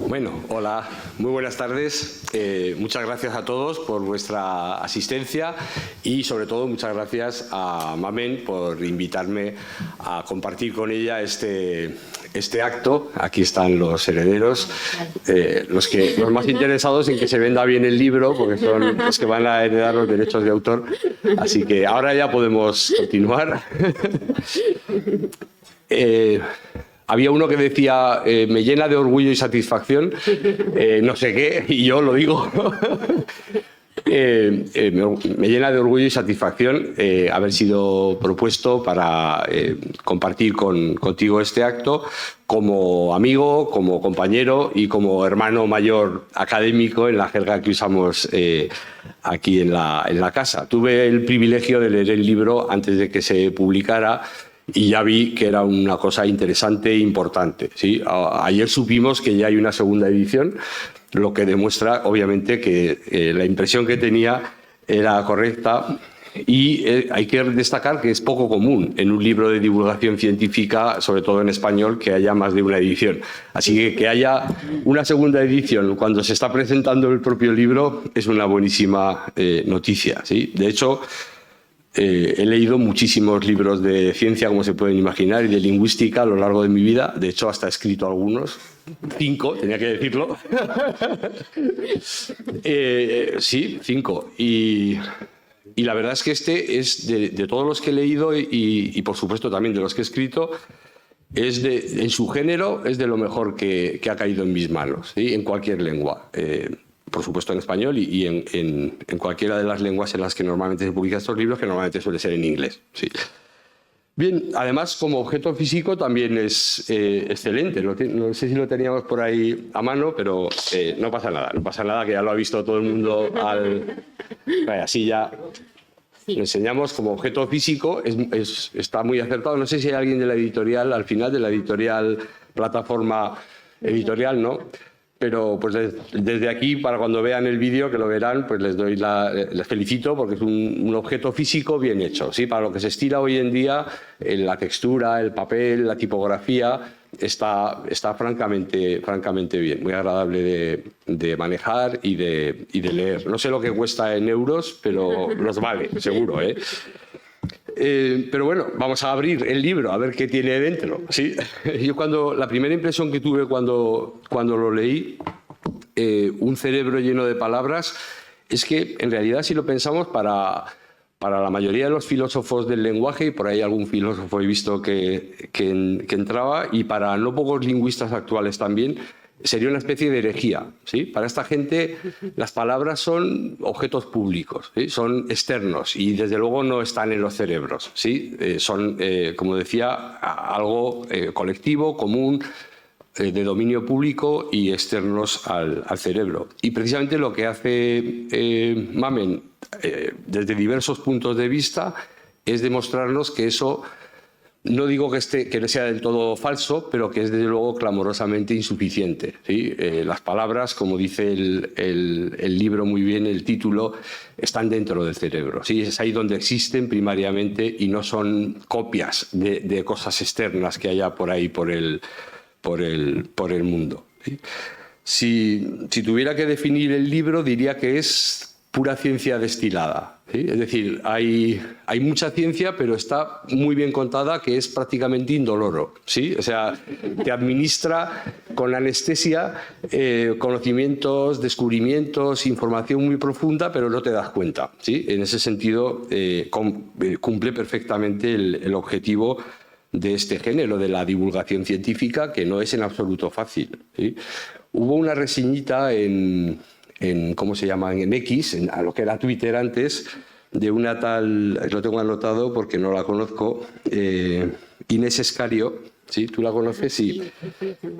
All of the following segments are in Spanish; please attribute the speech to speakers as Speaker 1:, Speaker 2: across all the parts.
Speaker 1: Bueno, hola, muy buenas tardes. Muchas gracias a todos por vuestra asistencia y sobre todo muchas gracias a Mamen por invitarme a compartir con ella este acto. Aquí están los herederos, los más interesados en que se venda bien el libro, porque son los que van a heredar los derechos de autor. Así que ahora ya podemos continuar. Había uno que decía, me llena de orgullo y satisfacción, no sé qué, y yo lo digo. Me llena de orgullo y satisfacción haber sido propuesto para compartir contigo este acto como amigo, como compañero y como hermano mayor académico en la jerga que usamos aquí en la casa. Tuve el privilegio de leer el libro antes de que se publicara y ya vi que era una cosa interesante e importante, ¿sí? Ayer supimos que ya hay una segunda edición, lo que demuestra, obviamente, que la impresión que tenía era correcta. Y hay que destacar que es poco común en un libro de divulgación científica, sobre todo en español, que haya más de una edición. Así que haya una segunda edición cuando se está presentando el propio libro es una buenísima noticia, ¿sí? De hecho, he leído muchísimos libros de ciencia, como se pueden imaginar, y de lingüística a lo largo de mi vida. De hecho, hasta he escrito algunos. 5, tenía que decirlo. Sí, 5. Y la verdad es que este es de todos los que he leído y, por supuesto, también de los que he escrito, en su género es de lo mejor que ha caído en mis manos, ¿sí? En cualquier lengua. Por supuesto en español y en cualquiera de las lenguas en las que normalmente se publican estos libros, que normalmente suele ser en inglés. Sí. Bien, además, como objeto físico también es excelente. No sé si lo teníamos por ahí a mano, pero no pasa nada, que ya lo ha visto todo el mundo. Así ya lo enseñamos como objeto físico, está muy acertado. No sé si hay alguien de la editorial, al final de la editorial, plataforma editorial, ¿no? Pero pues desde aquí, para cuando vean el vídeo, que lo verán, pues les felicito porque es un objeto físico bien hecho, ¿sí? Para lo que se estila hoy en día, la textura, el papel, la tipografía, está francamente bien, muy agradable de manejar y de leer. No sé lo que cuesta en euros, pero los vale, seguro, ¿eh? Pero bueno, vamos a abrir el libro a ver qué tiene dentro, ¿sí? Yo la primera impresión que tuve cuando lo leí, un cerebro lleno de palabras, es que en realidad, si lo pensamos, para la mayoría de los filósofos del lenguaje, y por ahí algún filósofo he visto que entraba, y para no pocos lingüistas actuales también, sería una especie de herejía, ¿sí? Para esta gente las palabras son objetos públicos, ¿sí? Son externos y desde luego no están en los cerebros, ¿sí? Son, como decía, algo colectivo, común, de dominio público y externos al cerebro. Y precisamente lo que hace Mamen desde diversos puntos de vista es demostrarnos que eso, no digo que no sea del todo falso, pero que es desde luego clamorosamente insuficiente, ¿sí? Las palabras, como dice el libro muy bien, el título, están dentro del cerebro, ¿sí? Es ahí donde existen primariamente y no son copias de cosas externas que haya por ahí por el mundo, ¿sí? Si tuviera que definir el libro, diría que es pura ciencia destilada, ¿sí? Es decir, hay mucha ciencia, pero está muy bien contada, que es prácticamente indoloro, ¿sí? O sea, te administra con anestesia conocimientos, descubrimientos, información muy profunda, pero no te das cuenta, ¿sí? En ese sentido, cumple perfectamente el objetivo de este género, de la divulgación científica, que no es en absoluto fácil, ¿sí? Hubo una reseñita en ¿cómo se llama? En X, a lo que era Twitter antes, de una tal, lo tengo anotado porque no la conozco, Inés Escario, ¿sí? ¿Tú la conoces? Sí.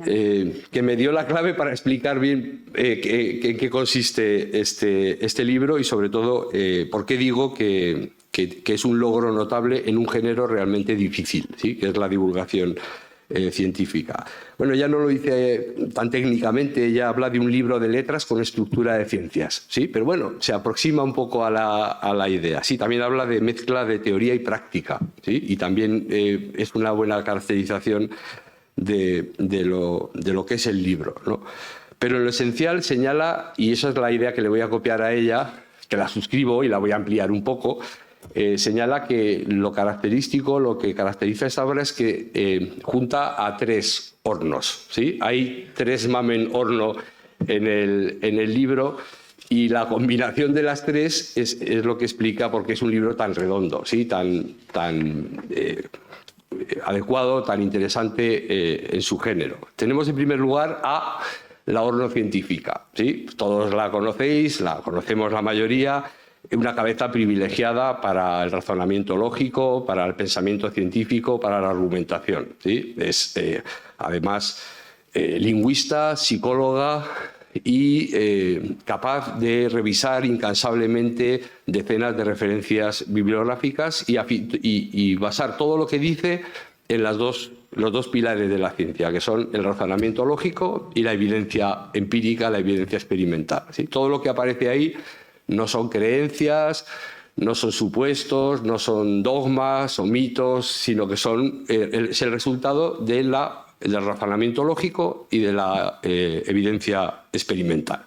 Speaker 1: Que me dio la clave para explicar bien en qué consiste este libro y sobre todo por qué digo que es un logro notable en un género realmente difícil, ¿sí? Que es la divulgación científica. Bueno, ya no lo dice tan técnicamente, ella habla de un libro de letras con estructura de ciencias, ¿sí? Pero bueno, se aproxima un poco a la idea. Sí, también habla de mezcla de teoría y práctica, ¿sí? Y también es una buena caracterización de lo que es el libro, ¿no? Pero en lo esencial señala, y esa es la idea que le voy a copiar a ella, que la suscribo y la voy a ampliar un poco, señala que lo característico, lo que caracteriza esta obra es que junta a 3 hornos, ¿sí? Hay 3 Mamen horno en el libro, y la combinación de las 3 es lo que explica por qué es un libro tan redondo, ¿sí? tan adecuado, tan interesante en su género. Tenemos en primer lugar a la horno científica, ¿sí? Todos la conocéis, la conocemos la mayoría, una cabeza privilegiada para el razonamiento lógico, para el pensamiento científico, para la argumentación, ¿sí? Es además lingüista, psicóloga y capaz de revisar incansablemente decenas de referencias bibliográficas y basar todo lo que dice en los dos pilares de la ciencia, que son el razonamiento lógico y la evidencia empírica, la evidencia experimental, ¿sí? Todo lo que aparece ahí no son creencias, no son supuestos, no son dogmas o mitos, sino que es el resultado del razonamiento lógico y de la evidencia experimental.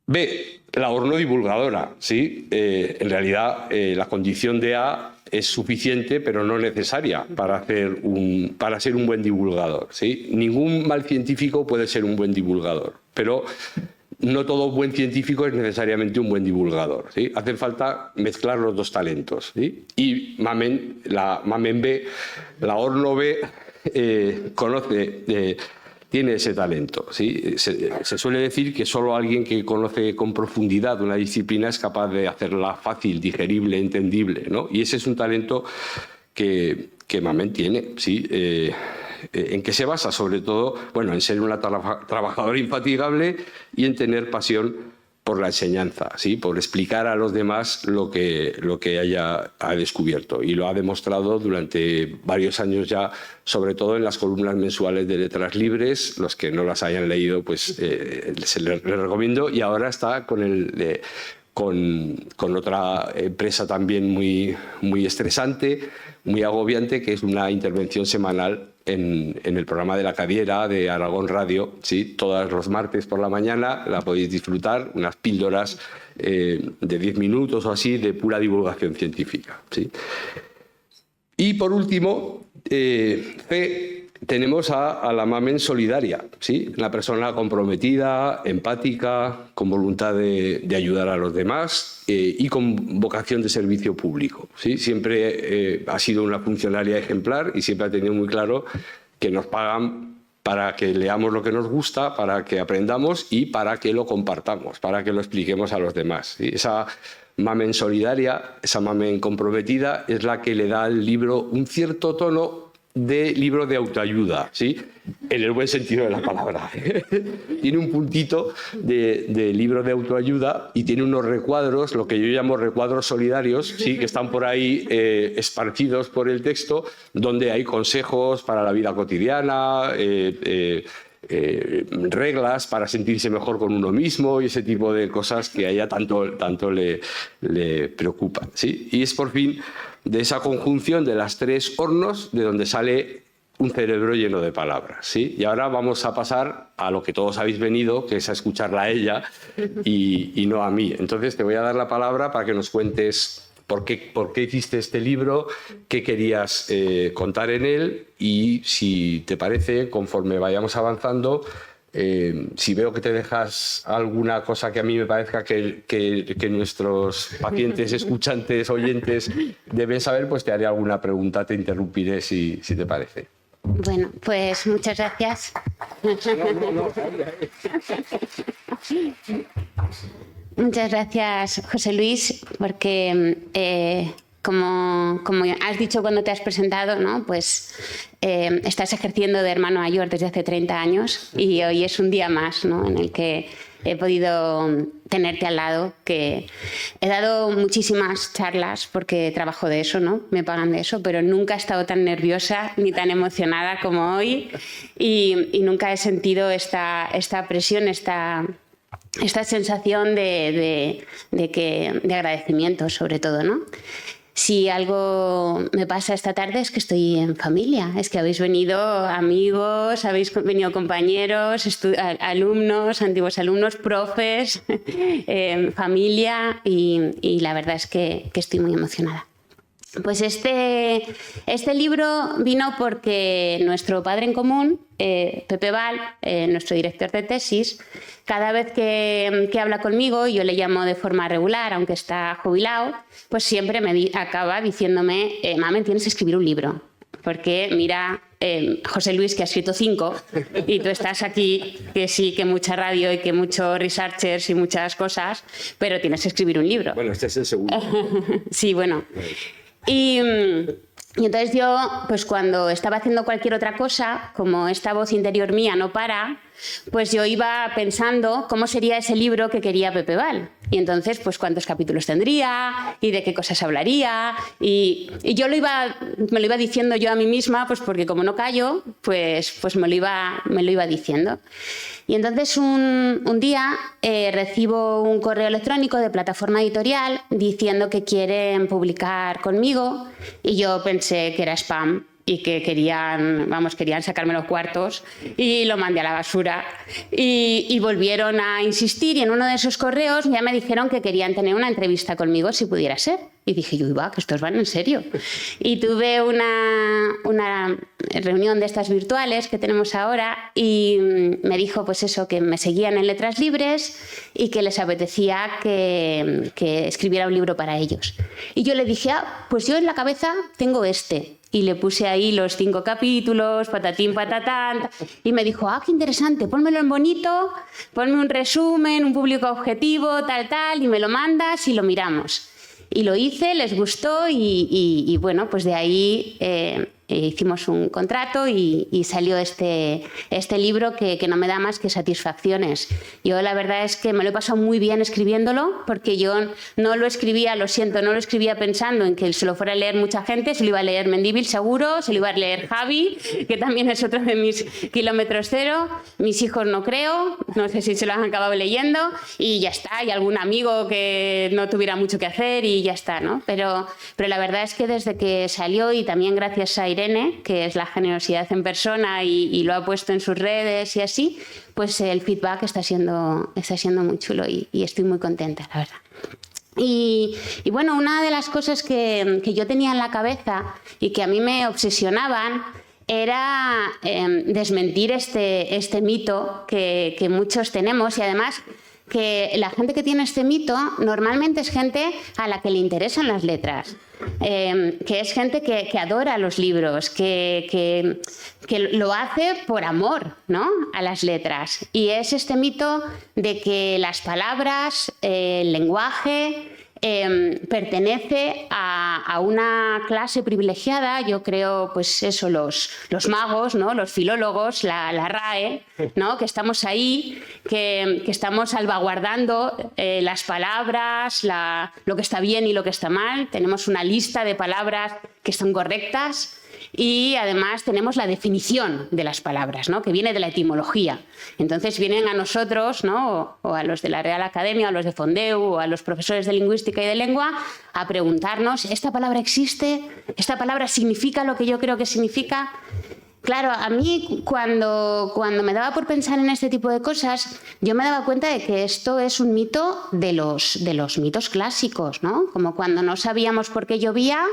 Speaker 1: B, la horno divulgadora, ¿sí? En realidad, la condición de A es suficiente, pero no necesaria para ser un buen divulgador, ¿sí? Ningún mal científico puede ser un buen divulgador, pero no todo buen científico es necesariamente un buen divulgador, ¿sí? Hace falta mezclar los 2 talentos, ¿sí? Y la Mamen B, la horno B, tiene ese talento, ¿sí? Se suele decir que solo alguien que conoce con profundidad una disciplina es capaz de hacerla fácil, digerible, entendible, ¿no? Y ese es un talento que Mamen tiene, ¿sí? ¿En qué se basa? Sobre todo, bueno, en ser una trabajadora infatigable y en tener pasión por la enseñanza, ¿sí? Por explicar a los demás lo que ella ha descubierto. Y lo ha demostrado durante varios años ya, sobre todo en las columnas mensuales de Letras Libres. Los que no las hayan leído, pues se les recomiendo. Y ahora está con otra empresa también muy estresante, muy agobiante, que es una intervención semanal en el programa de La Cadiera de Aragón Radio, ¿sí? Todos los martes por la mañana la podéis disfrutar, unas píldoras de 10 minutos o así de pura divulgación científica, ¿sí? Y por último, tenemos a la Mamen solidaria, ¿sí? Una persona comprometida, empática, con voluntad de ayudar a los demás y con vocación de servicio público, ¿sí? Siempre ha sido una funcionaria ejemplar y siempre ha tenido muy claro que nos pagan para que leamos lo que nos gusta, para que aprendamos y para que lo compartamos, para que lo expliquemos a los demás, ¿sí? Esa Mamen solidaria, esa Mamen comprometida, es la que le da al libro un cierto tono de libro de autoayuda, ¿sí? En el buen sentido de la palabra. Tiene un puntito de libro de autoayuda y tiene unos recuadros, lo que yo llamo recuadros solidarios, ¿sí? Que están por ahí esparcidos por el texto, donde hay consejos para la vida cotidiana, reglas para sentirse mejor con uno mismo y ese tipo de cosas que a ella tanto le preocupan, ¿sí? Y es por fin de esa conjunción de las 3 hornos de donde sale un cerebro lleno de palabras, ¿sí? Y ahora vamos a pasar a lo que todos habéis venido, que es a escucharla a ella y no a mí. Entonces te voy a dar la palabra para que nos cuentes por qué hiciste este libro, qué querías contar en él y, si te parece, conforme vayamos avanzando, si veo que te dejas alguna cosa que a mí me parezca que nuestros pacientes, escuchantes, oyentes deben saber, pues te haré alguna pregunta, te interrumpiré si te parece.
Speaker 2: Bueno, pues muchas gracias. Muchas gracias, José Luis, porque como has dicho cuando te has presentado, ¿no? Pues estás ejerciendo de hermano mayor desde hace 30 años y hoy es un día más, ¿no? En el que he podido tenerte al lado, que he dado muchísimas charlas porque trabajo de eso, ¿no? Me pagan de eso, pero nunca he estado tan nerviosa ni tan emocionada como hoy y nunca he sentido esta presión, esta sensación de agradecimiento, sobre todo, ¿no? si algo me pasa esta tarde es que estoy en familia, es que habéis venido amigos, habéis venido compañeros, alumnos, antiguos alumnos, profes, familia y la verdad es que estoy muy emocionada. Pues este libro vino porque nuestro padre en común, Pepe Val, nuestro director de tesis, cada vez que habla conmigo, yo le llamo de forma regular, aunque está jubilado, pues siempre acaba diciéndome, Mamen, tienes que escribir un libro, porque mira, José Luis, que ha escrito 5, y tú estás aquí, que sí, que mucha radio y que muchos researchers y muchas cosas, pero tienes que escribir un libro.
Speaker 1: Bueno, este es el segundo.
Speaker 2: Sí, bueno. Y entonces yo, pues cuando estaba haciendo cualquier otra cosa, como esta voz interior mía no para, pues yo iba pensando cómo sería ese libro que quería Pepe Val. Y entonces, pues cuántos capítulos tendría y de qué cosas hablaría. Y yo me lo iba diciendo yo a mí misma, pues porque como no callo, pues me lo iba diciendo. Y entonces un día recibo un correo electrónico de Plataforma Editorial diciendo que quieren publicar conmigo y yo pensé que era spam y que querían sacarme los cuartos y lo mandé a la basura. Y volvieron a insistir y en uno de esos correos ya me dijeron que querían tener una entrevista conmigo si pudiera ser. Y dije, yo, va, que estos van en serio. Y tuve una reunión de estas virtuales que tenemos ahora y me dijo pues eso, que me seguían en Letras Libres y que les apetecía que escribiera un libro para ellos. Y yo le dije, pues yo en la cabeza tengo este. Y le puse ahí los 5 capítulos, patatín, patatán, y me dijo, qué interesante, pónmelo en bonito, ponme un resumen, un público objetivo, tal, y me lo mandas y lo miramos. Y lo hice, les gustó y bueno, pues de ahí hicimos un contrato y salió este libro que no me da más que satisfacciones. Yo la verdad es que me lo he pasado muy bien escribiéndolo porque yo no lo escribía, lo siento, no lo escribía pensando en que se lo fuera a leer mucha gente, se lo iba a leer Mendívil seguro, se lo iba a leer Javi, que también es otro de mis kilómetros cero, mis hijos no creo, no sé si se lo han acabado leyendo y ya está, y algún amigo que no tuviera mucho que hacer y ya está, ¿no? Pero la verdad es que desde que salió y también gracias a Irene, que es la generosidad en persona y lo ha puesto en sus redes y así, pues el feedback está siendo muy chulo y estoy muy contenta, la verdad. Y bueno, una de las cosas que yo tenía en la cabeza y que a mí me obsesionaban era desmentir este mito que muchos tenemos y además que la gente que tiene este mito normalmente es gente a la que le interesan las letras, que es gente que adora los libros, que lo hace por amor, ¿no?, a las letras. Y es este mito de que las palabras, el lenguaje, pertenece a una clase privilegiada, yo creo, pues eso, los magos, ¿no?, los filólogos, la RAE, ¿no?, que estamos ahí, que estamos salvaguardando las palabras, lo que está bien y lo que está mal. Tenemos una lista de palabras que son correctas y además tenemos la definición de las palabras, ¿no?, que viene de la etimología. Entonces vienen a nosotros, ¿no?, o a los de la Real Academia, o a los de Fondeu, o a los profesores de lingüística y de lengua, a preguntarnos, ¿esta palabra existe? ¿Esta palabra significa lo que yo creo que significa? Claro, a mí cuando me daba por pensar en este tipo de cosas, yo me daba cuenta de que esto es un mito de los mitos clásicos, ¿no? Como cuando no sabíamos por qué llovía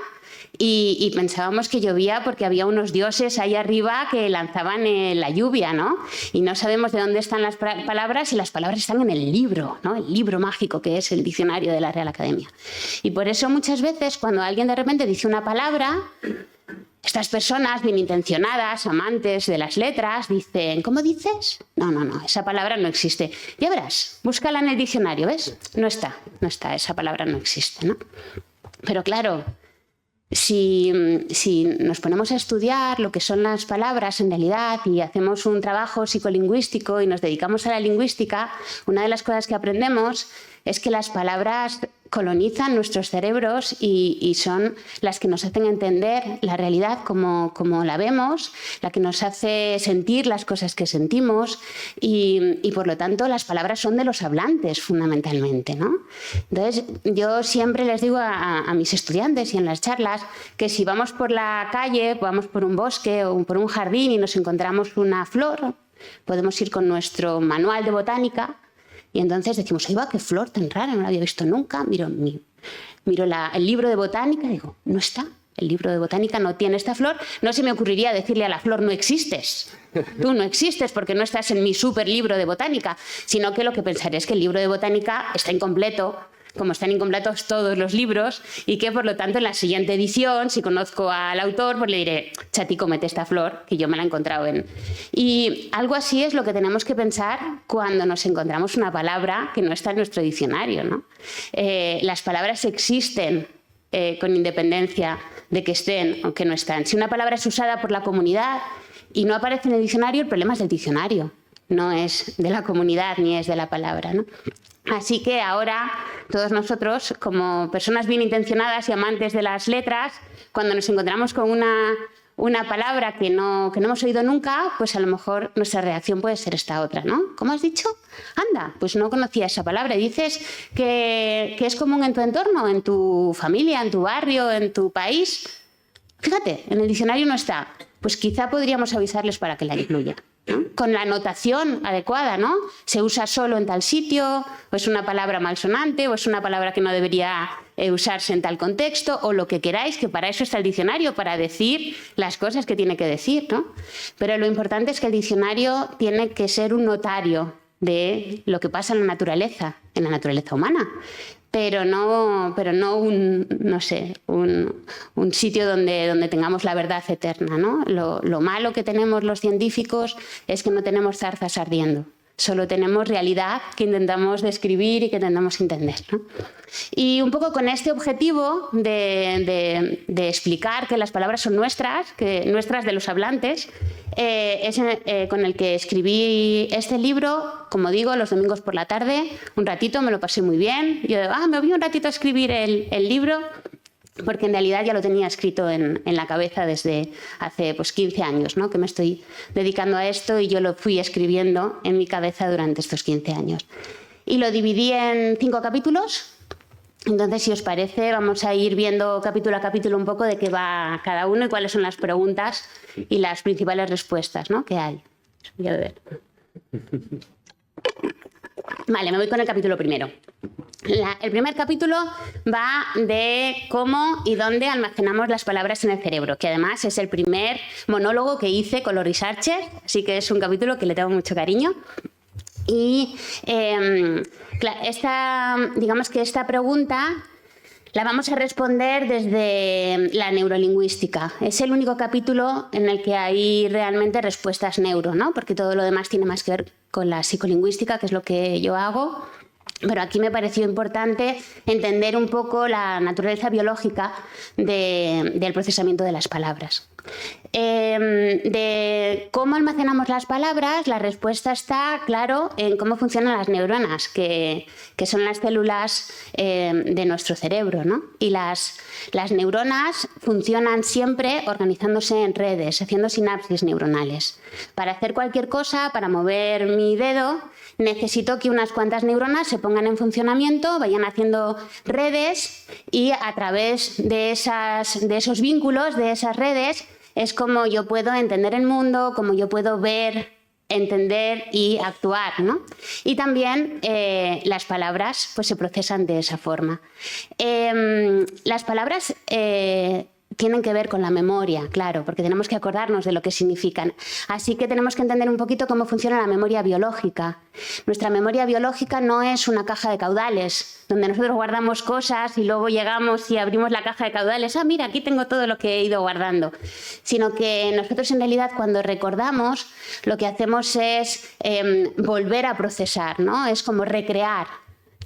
Speaker 2: y pensábamos que llovía porque había unos dioses ahí arriba que lanzaban la lluvia, ¿no? Y no sabemos de dónde están las palabras y las palabras están en el libro, ¿no?, el libro mágico que es el diccionario de la Real Academia. Y por eso muchas veces cuando alguien de repente dice una palabra, estas personas bien intencionadas, amantes de las letras, dicen, ¿cómo dices? No, esa palabra no existe. Ya verás, búscala en el diccionario, ¿ves? No está, esa palabra no existe, ¿no? Pero claro, si nos ponemos a estudiar lo que son las palabras en realidad y hacemos un trabajo psicolingüístico y nos dedicamos a la lingüística, una de las cosas que aprendemos es que las palabras colonizan nuestros cerebros y son las que nos hacen entender la realidad como la vemos, la que nos hace sentir las cosas que sentimos y por lo tanto las palabras son de los hablantes fundamentalmente, ¿no? Entonces yo siempre les digo a mis estudiantes y en las charlas que si vamos por la calle, vamos por un bosque o por un jardín y nos encontramos una flor, podemos ir con nuestro manual de botánica y entonces decimos, ¡ay, va, qué flor tan rara! No la había visto nunca. Miro el libro de botánica y digo, no está. El libro de botánica no tiene esta flor. No se me ocurriría decirle a la flor, no existes. Tú no existes porque no estás en mi súper libro de botánica. Sino que lo que pensaré es que el libro de botánica está incompleto, como están incompletos todos los libros, y que por lo tanto en la siguiente edición, si conozco al autor, pues le diré, Chati, cómete esta flor, que yo me la he encontrado en... Y algo así es lo que tenemos que pensar cuando nos encontramos una palabra que no está en nuestro diccionario, ¿no? Las palabras existen con independencia de que estén o que no están. Si una palabra es usada por la comunidad y no aparece en el diccionario, el problema es del diccionario, no es de la comunidad ni es de la palabra, ¿no? Así que ahora todos nosotros, como personas bien intencionadas y amantes de las letras, cuando nos encontramos con una palabra que no hemos oído nunca, pues a lo mejor nuestra reacción puede ser esta otra, ¿no? ¿Cómo has dicho? Anda, pues no conocía esa palabra. Y dices que es común en tu entorno, en tu familia, en tu barrio, en tu país. Fíjate, en el diccionario no está. Pues quizá podríamos avisarles para que la incluya, ¿no? Con la anotación adecuada, ¿no? Se usa solo en tal sitio, o es una palabra malsonante, o es una palabra que no debería usarse en tal contexto, o lo que queráis, que para eso está el diccionario, para decir las cosas que tiene que decir, ¿no? Pero lo importante es que el diccionario tiene que ser un notario de lo que pasa en la naturaleza humana. Pero no un sitio donde tengamos la verdad eterna, ¿no? Lo malo que tenemos los científicos es que no tenemos zarzas ardiendo. Solo tenemos realidad que intentamos describir y que intentamos entender, ¿no? Y un poco con este objetivo de explicar que las palabras son nuestras de los hablantes, es con el que escribí este libro, como digo, los domingos por la tarde, un ratito, me lo pasé muy bien. Yo, me voy un ratito a escribir el libro, porque en realidad ya lo tenía escrito en la cabeza desde hace 15 años, ¿no? Que me estoy dedicando a esto y yo lo fui escribiendo en mi cabeza durante estos 15 años. Y lo dividí en 5 capítulos. Entonces, si os parece, vamos a ir viendo capítulo a capítulo un poco de qué va cada uno y cuáles son las preguntas y las principales respuestas, ¿no? que hay. Voy a ver. Vale, me voy con el capítulo primero. El primer capítulo va de cómo y dónde almacenamos las palabras en el cerebro, que además es el primer monólogo que hice con los researchers, así que es un capítulo que le tengo mucho cariño. Y digamos que esta pregunta la vamos a responder desde la neurolingüística. Es el único capítulo en el que hay realmente respuestas neuro, ¿no? Porque todo lo demás tiene más que ver con la psicolingüística, que es lo que yo hago. Pero aquí me pareció importante entender un poco la naturaleza biológica del procesamiento de las palabras. De cómo almacenamos las palabras, la respuesta está, claro, en cómo funcionan las neuronas, que son las células de nuestro cerebro, ¿no? Y las neuronas funcionan siempre organizándose en redes, haciendo sinapsis neuronales. Para hacer cualquier cosa, para mover mi dedo, necesito que unas cuantas neuronas se pongan en funcionamiento, vayan haciendo redes y a través de esos vínculos, de esas redes, es como yo puedo entender el mundo, como yo puedo ver, entender y actuar, ¿no? Y también las palabras pues, se procesan de esa forma. Las palabras tienen que ver con la memoria, claro, porque tenemos que acordarnos de lo que significan. Así que tenemos que entender un poquito cómo funciona la memoria biológica. Nuestra memoria biológica no es una caja de caudales, donde nosotros guardamos cosas y luego llegamos y abrimos la caja de caudales. Mira, aquí tengo todo lo que he ido guardando. Sino que nosotros en realidad cuando recordamos, lo que hacemos es volver a procesar, ¿no? Es como recrear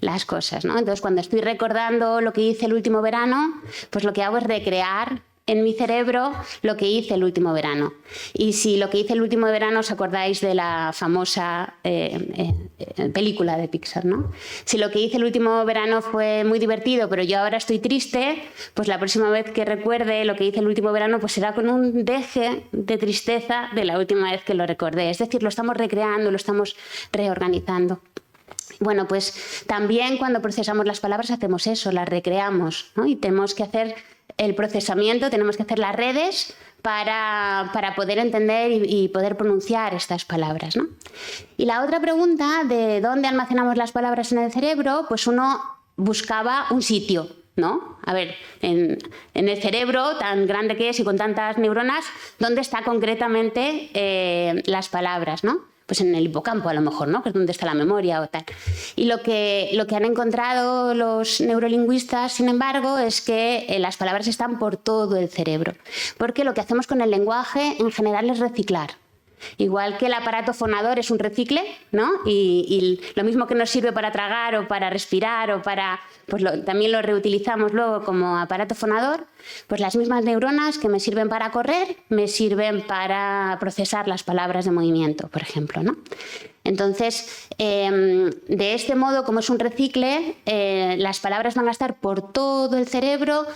Speaker 2: las cosas, ¿no? Entonces, cuando estoy recordando lo que hice el último verano, pues lo que hago es recrear en mi cerebro lo que hice el último verano. Y si lo que hice el último verano os acordáis de la famosa película de Pixar, ¿no? Si lo que hice el último verano fue muy divertido, pero yo ahora estoy triste, pues la próxima vez que recuerde lo que hice el último verano, pues será con un deje de tristeza de la última vez que lo recordé. Es decir, lo estamos recreando, lo estamos reorganizando. Bueno, pues también cuando procesamos las palabras hacemos eso, las recreamos, ¿no? Y tenemos que hacer el procesamiento, tenemos que hacer las redes para poder entender y poder pronunciar estas palabras, ¿no? Y la otra pregunta de dónde almacenamos las palabras en el cerebro, pues uno buscaba un sitio, ¿no? A ver, en el cerebro tan grande que es y con tantas neuronas, ¿dónde están concretamente las palabras, ¿no? Pues en el hipocampo a lo mejor, ¿no? Que es donde está la memoria o tal. Y lo que han encontrado los neurolingüistas, sin embargo, es que las palabras están por todo el cerebro. Porque lo que hacemos con el lenguaje en general es reciclar. Igual que el aparato fonador es un recicle, ¿no? Y lo mismo que nos sirve para tragar o para respirar o para... pues también lo reutilizamos luego como aparato fonador, pues las mismas neuronas que me sirven para correr me sirven para procesar las palabras de movimiento, por ejemplo, ¿no? Entonces, de este modo, como es un recicle, las palabras van a estar por todo el cerebro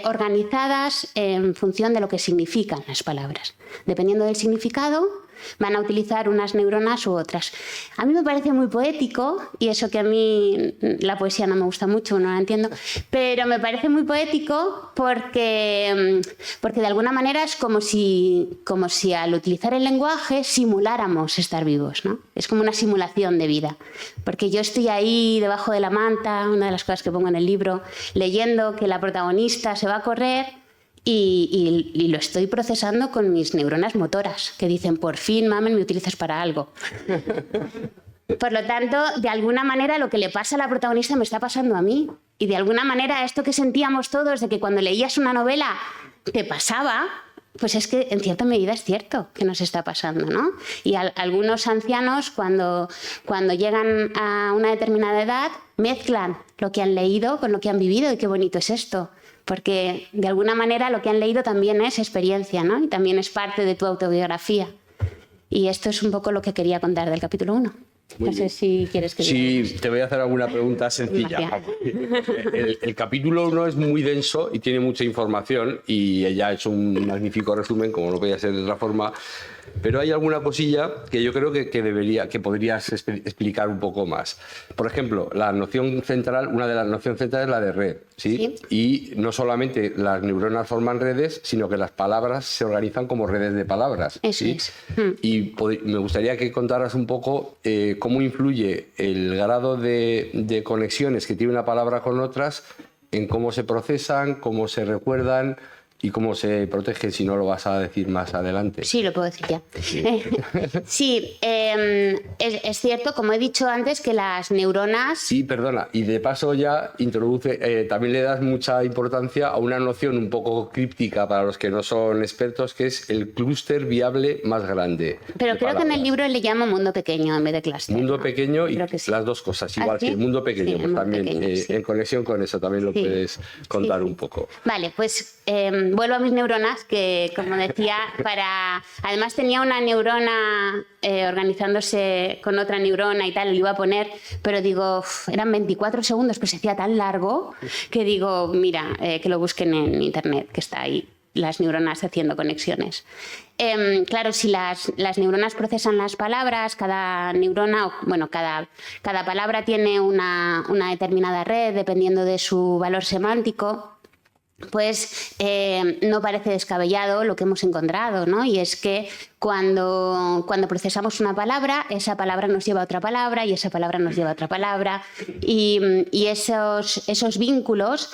Speaker 2: organizadas en función de lo que significan las palabras. Dependiendo del significado, van a utilizar unas neuronas u otras. A mí me parece muy poético, y eso que a mí la poesía no me gusta mucho, no la entiendo, pero me parece muy poético porque de alguna manera es como si al utilizar el lenguaje simuláramos estar vivos, ¿no? Es como una simulación de vida, porque yo estoy ahí debajo de la manta, una de las cosas que pongo en el libro, leyendo que la protagonista se va a correr. Y lo estoy procesando con mis neuronas motoras, que dicen, por fin, mamen, me utilizas para algo. Por lo tanto, de alguna manera lo que le pasa a la protagonista me está pasando a mí. Y de alguna manera esto que sentíamos todos de que cuando leías una novela te pasaba, pues es que en cierta medida es cierto que nos está pasando, ¿no? Y algunos ancianos cuando llegan a una determinada edad mezclan lo que han leído con lo que han vivido, y qué bonito es esto. Porque de alguna manera lo que han leído también es experiencia, ¿no? Y también es parte de tu autobiografía. Y esto es un poco lo que quería contar del capítulo 1. No sé si quieres que diga.
Speaker 1: Sí, te voy a hacer alguna pregunta sencilla. El capítulo 1 es muy denso y tiene mucha información, y ella ha hecho un magnífico resumen, como no podía ser de otra forma. Pero hay alguna cosilla que yo creo que podrías explicar un poco más. Por ejemplo, la noción central, una de las nociones centrales es la de red, ¿sí? Y no solamente las neuronas forman redes, sino que las palabras se organizan como redes de palabras.
Speaker 2: Eso
Speaker 1: ¿sí?
Speaker 2: es.
Speaker 1: Y me gustaría que contaras un poco cómo influye el grado de conexiones que tiene una palabra con otras en cómo se procesan, cómo se recuerdan y cómo se protegen, si no lo vas a decir más adelante.
Speaker 2: Sí, lo puedo decir ya. Sí, es cierto, como he dicho antes, que las neuronas...
Speaker 1: Sí, perdona, y de paso ya introduce, también le das mucha importancia a una noción un poco críptica para los que no son expertos, que es el clúster viable más grande.
Speaker 2: Pero creo que en el libro le llamo mundo pequeño en vez de clúster.
Speaker 1: Mundo pequeño y
Speaker 2: sí.
Speaker 1: Las dos cosas, igual que el mundo pequeño,
Speaker 2: Sí,
Speaker 1: pues
Speaker 2: mundo
Speaker 1: también
Speaker 2: pequeño, sí.
Speaker 1: En conexión con eso también lo puedes contar un poco.
Speaker 2: Vale, pues vuelvo a mis neuronas, que como decía, además tenía una neurona organizándose con otra neurona y tal, lo iba a poner, pero digo, eran 24 segundos, pues se hacía tan largo que digo, mira, que lo busquen en internet, que está ahí, las neuronas haciendo conexiones. Claro, si las neuronas procesan las palabras, cada neurona, bueno, cada palabra tiene una determinada red, dependiendo de su valor semántico, pues no parece descabellado lo que hemos encontrado, ¿no? Y es que cuando procesamos una palabra, esa palabra nos lleva a otra palabra y esa palabra nos lleva a otra palabra. Y esos vínculos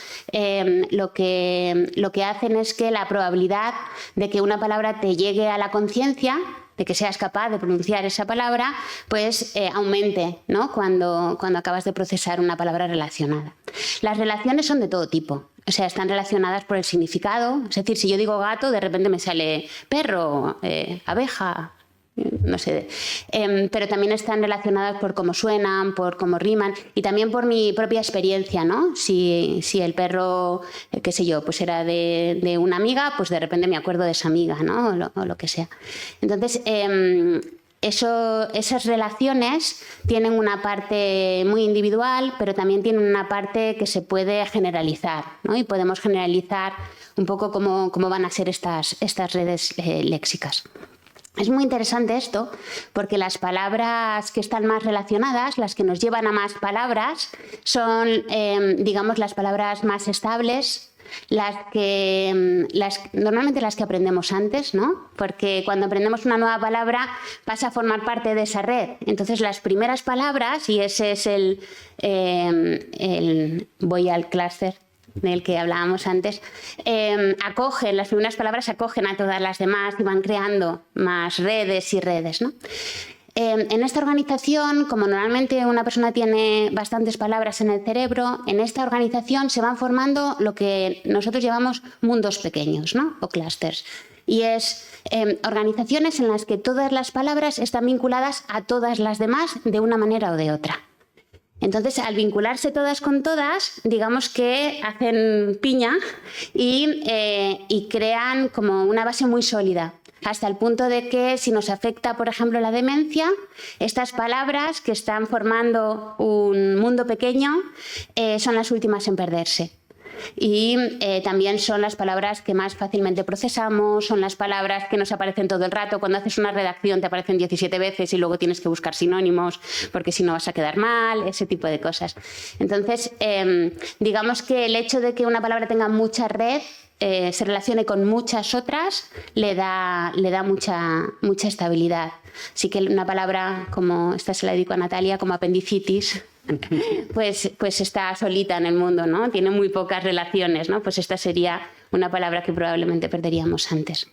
Speaker 2: lo que hacen es que la probabilidad de que una palabra te llegue a la conciencia, de que seas capaz de pronunciar esa palabra, pues aumente, ¿no? Cuando acabas de procesar una palabra relacionada. Las relaciones son de todo tipo. O sea, están relacionadas por el significado. Es decir, si yo digo gato, de repente me sale perro, abeja, no sé, pero también están relacionadas por cómo suenan, por cómo riman y también por mi propia experiencia, ¿no? Si el perro, qué sé yo, pues era de una amiga, pues de repente me acuerdo de esa amiga, ¿no? O lo que sea. Entonces, esas relaciones tienen una parte muy individual, pero también tienen una parte que se puede generalizar, ¿no? Y podemos generalizar un poco cómo van a ser estas redes léxicas. Es muy interesante esto porque las palabras que están más relacionadas, las que nos llevan a más palabras, son, digamos, las palabras más estables, normalmente las que aprendemos antes, ¿no? Porque cuando aprendemos una nueva palabra pasa a formar parte de esa red. Entonces las primeras palabras, y ese es voy al clúster del que hablábamos antes, las primeras palabras acogen a todas las demás y van creando más redes y redes, ¿no? En esta organización, como normalmente una persona tiene bastantes palabras en el cerebro, en esta organización se van formando lo que nosotros llamamos mundos pequeños, ¿no? O clústeres. Y es organizaciones en las que todas las palabras están vinculadas a todas las demás de una manera o de otra. Entonces, al vincularse todas con todas, digamos que hacen piña y crean como una base muy sólida, hasta el punto de que si nos afecta, por ejemplo, la demencia, estas palabras que están formando un mundo pequeño son las últimas en perderse. Y también son las palabras que más fácilmente procesamos, son las palabras que nos aparecen todo el rato. Cuando haces una redacción te aparecen 17 veces y luego tienes que buscar sinónimos porque si no vas a quedar mal, ese tipo de cosas. Entonces, digamos que el hecho de que una palabra tenga mucha red, se relacione con muchas otras, le da mucha estabilidad. Así que una palabra como, esta se la dedico a Natalia, como apendicitis, pues está solita en el mundo, ¿no? Tiene muy pocas relaciones, ¿no? Pues esta sería una palabra que probablemente perderíamos antes.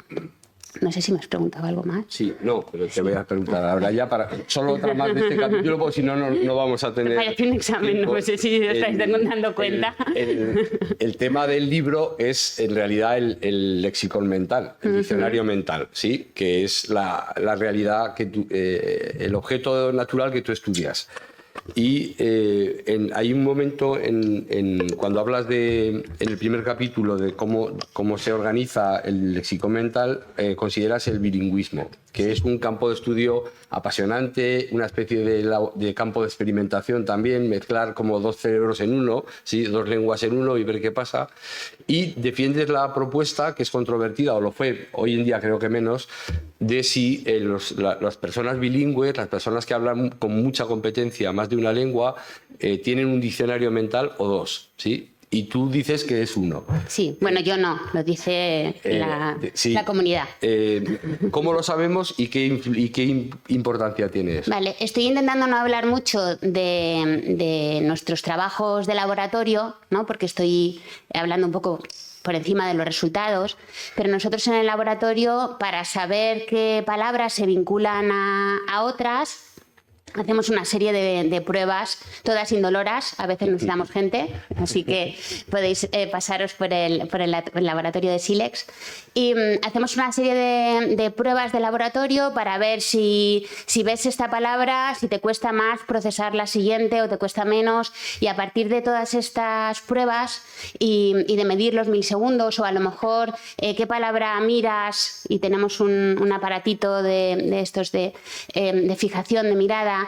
Speaker 2: No sé si me has preguntado algo más.
Speaker 1: Sí, no, pero te voy a preguntar ahora ya para solo otra más de este capítulo, porque si no, no vamos a tener...
Speaker 2: Parece un examen, tiempo. No sé si os estáis dando cuenta.
Speaker 1: El tema del libro es en realidad el lexicon mental, el diccionario mental, ¿sí? Que es la realidad, el objeto natural que tú estudias. Y hay un momento cuando hablas en el primer capítulo de cómo se organiza el lexicon mental, consideras el bilingüismo, que es un campo de estudio apasionante, una especie de campo de experimentación también, mezclar como dos cerebros en uno, ¿sí? Dos lenguas en uno y ver qué pasa. Y defiendes la propuesta, que es controvertida, o lo fue, hoy en día creo que menos, de si las personas bilingües, las personas que hablan con mucha competencia más de una lengua, tienen un diccionario mental o dos, ¿sí? Y tú dices que es uno.
Speaker 2: Sí, bueno, yo no, lo dice la comunidad.
Speaker 1: ¿Cómo lo sabemos y qué importancia tiene eso?
Speaker 2: Vale, estoy intentando no hablar mucho de nuestros trabajos de laboratorio, ¿no? Porque estoy hablando un poco por encima de los resultados, pero nosotros en el laboratorio, para saber qué palabras se vinculan a otras, hacemos una serie de pruebas, todas indoloras, a veces necesitamos gente, así que podéis pasaros por el laboratorio de Silex. Y hacemos una serie de pruebas de laboratorio para ver si ves esta palabra, si te cuesta más procesar la siguiente o te cuesta menos. Y a partir de todas estas pruebas y de medir los milisegundos o a lo mejor qué palabra miras, y tenemos un aparatito de estos de fijación de mirada,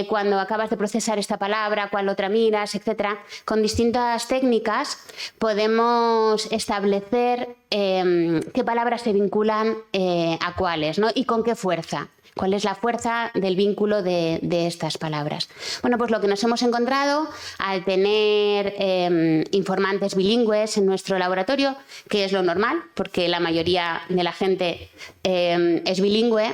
Speaker 2: cuando acabas de procesar esta palabra, cuál otra miras, etc. Con distintas técnicas podemos establecer qué palabras se vinculan a cuáles, ¿no? Y con qué fuerza. ¿Cuál es la fuerza del vínculo de estas palabras? Bueno, pues lo que nos hemos encontrado al tener informantes bilingües en nuestro laboratorio, que es lo normal, porque la mayoría de la gente es bilingüe,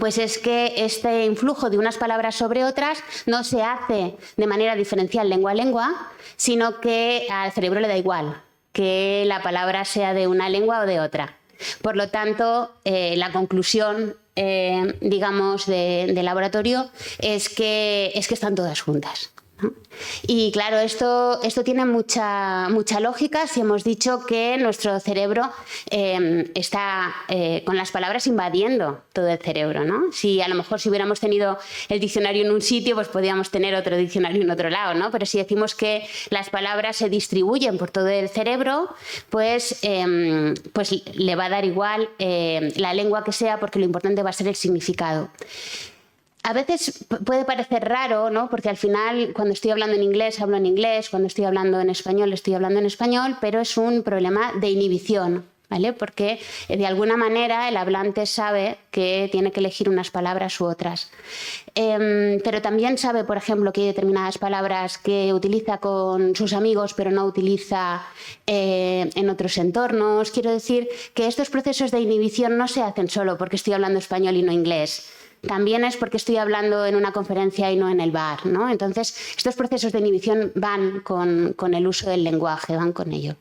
Speaker 2: pues es que este influjo de unas palabras sobre otras no se hace de manera diferencial lengua a lengua, sino que al cerebro le da igual que la palabra sea de una lengua o de otra. Por lo tanto, la conclusión, digamos, del laboratorio es que están todas juntas. ¿no? Y claro, esto tiene mucha lógica si hemos dicho que nuestro cerebro está con las palabras invadiendo todo el cerebro, ¿no? Si a lo mejor si hubiéramos tenido el diccionario en un sitio, pues podríamos tener otro diccionario en otro lado, ¿no? Pero si decimos que las palabras se distribuyen por todo el cerebro, pues le va a dar igual la lengua que sea, porque lo importante va a ser el significado. A veces puede parecer raro, ¿no? Porque al final, cuando estoy hablando en inglés, hablo en inglés, cuando estoy hablando en español, estoy hablando en español, pero es un problema de inhibición, ¿vale? Porque de alguna manera el hablante sabe que tiene que elegir unas palabras u otras. Pero también sabe, por ejemplo, que hay determinadas palabras que utiliza con sus amigos, pero no utiliza en otros entornos. Quiero decir que estos procesos de inhibición no se hacen solo porque estoy hablando español y no inglés. También es porque estoy hablando en una conferencia y no en el bar, ¿no? Entonces, estos procesos de inhibición van con el uso del lenguaje, van con ello.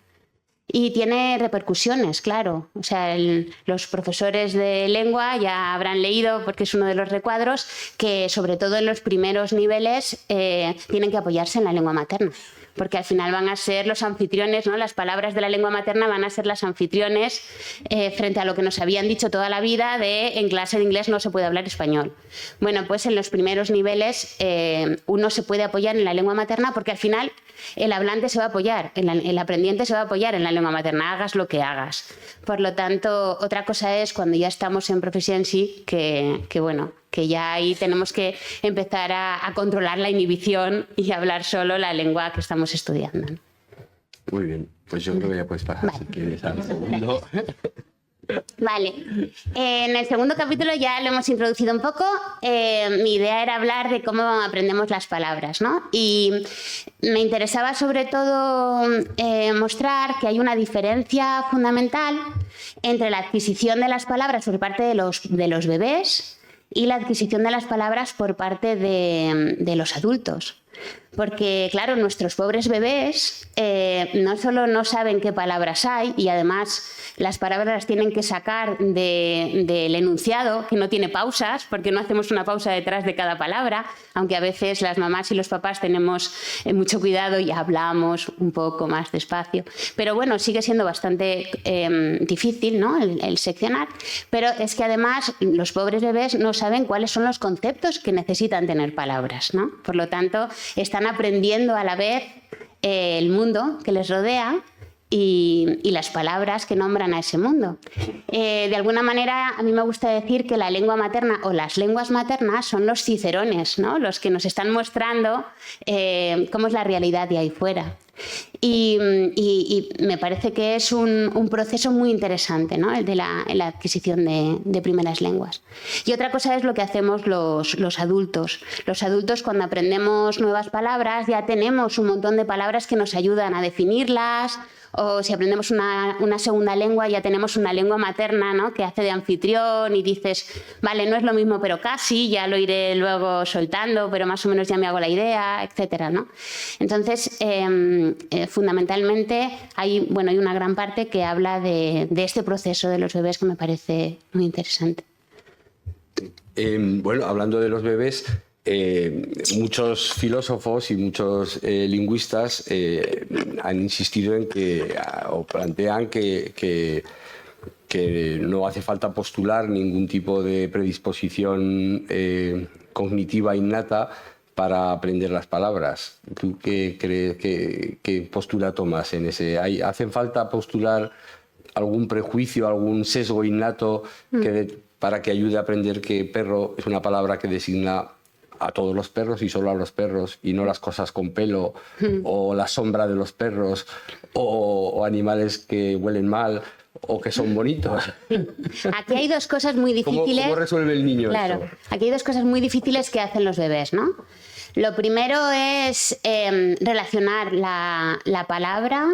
Speaker 2: Y tiene repercusiones, claro. O sea, los profesores de lengua ya habrán leído, porque es uno de los recuadros, que sobre todo en los primeros niveles tienen que apoyarse en la lengua materna. Porque al final van a ser los anfitriones, ¿no? Las palabras de la lengua materna van a ser las anfitriones frente a lo que nos habían dicho toda la vida de en clase de inglés no se puede hablar español. Bueno, pues en los primeros niveles uno se puede apoyar en la lengua materna porque al final el hablante se va a apoyar, el aprendiente se va a apoyar en la lengua materna, hagas lo que hagas. Por lo tanto, otra cosa es cuando ya estamos en proficiency que ya ahí tenemos que empezar a controlar la inhibición y hablar solo la lengua que estamos estudiando, ¿no?
Speaker 1: Muy bien, pues yo creo que ya puedes pasar, vale, si quieres, al segundo.
Speaker 2: Vale, en el segundo capítulo ya lo hemos introducido un poco. Mi idea era hablar de cómo aprendemos las palabras, ¿no? Y me interesaba sobre todo mostrar que hay una diferencia fundamental entre la adquisición de las palabras por parte de los bebés y la adquisición de las palabras por parte de los adultos. Porque, claro, nuestros pobres bebés no solo no saben qué palabras hay, y además las palabras las tienen que sacar del enunciado, que no tiene pausas, porque no hacemos una pausa detrás de cada palabra, aunque a veces las mamás y los papás tenemos mucho cuidado y hablamos un poco más despacio. Pero bueno, sigue siendo bastante difícil, ¿no? el seccionar, pero es que además los pobres bebés no saben cuáles son los conceptos que necesitan tener palabras, ¿no? Por lo tanto, están aprendiendo a la vez el mundo que les rodea y las palabras que nombran a ese mundo. De alguna manera, a mí me gusta decir que la lengua materna o las lenguas maternas son los cicerones, ¿no? Los que nos están mostrando cómo es la realidad de ahí fuera. Y me parece que es un proceso muy interesante, ¿no? El de la adquisición de primeras lenguas. Y otra cosa es lo que hacemos los adultos. Los adultos, cuando aprendemos nuevas palabras, ya tenemos un montón de palabras que nos ayudan a definirlas, o si aprendemos una segunda lengua, ya tenemos una lengua materna, ¿no? Que hace de anfitrión y dices, vale, no es lo mismo, pero casi, ya lo iré luego soltando, pero más o menos ya me hago la idea, etcétera, ¿no? Entonces, fundamentalmente hay una gran parte que habla de este proceso de los bebés que me parece muy interesante.
Speaker 1: Hablando de los bebés, muchos filósofos y muchos lingüistas han insistido en o plantean que no hace falta postular ningún tipo de predisposición cognitiva innata para aprender las palabras. ¿Tú qué crees, qué postura tomas en ese? ¿Hacen falta postular algún prejuicio, algún sesgo innato para que ayude a aprender que perro es una palabra que designa a todos los perros y solo a los perros, y no las cosas con pelo o la sombra de los perros o animales que huelen mal o que son bonitos?
Speaker 2: Aquí hay dos cosas muy difíciles.
Speaker 1: ¿Cómo resuelve el niño
Speaker 2: Claro,
Speaker 1: esto?
Speaker 2: aquí hay dos cosas muy difíciles que hacen los bebés, ¿no? Lo primero es relacionar la palabra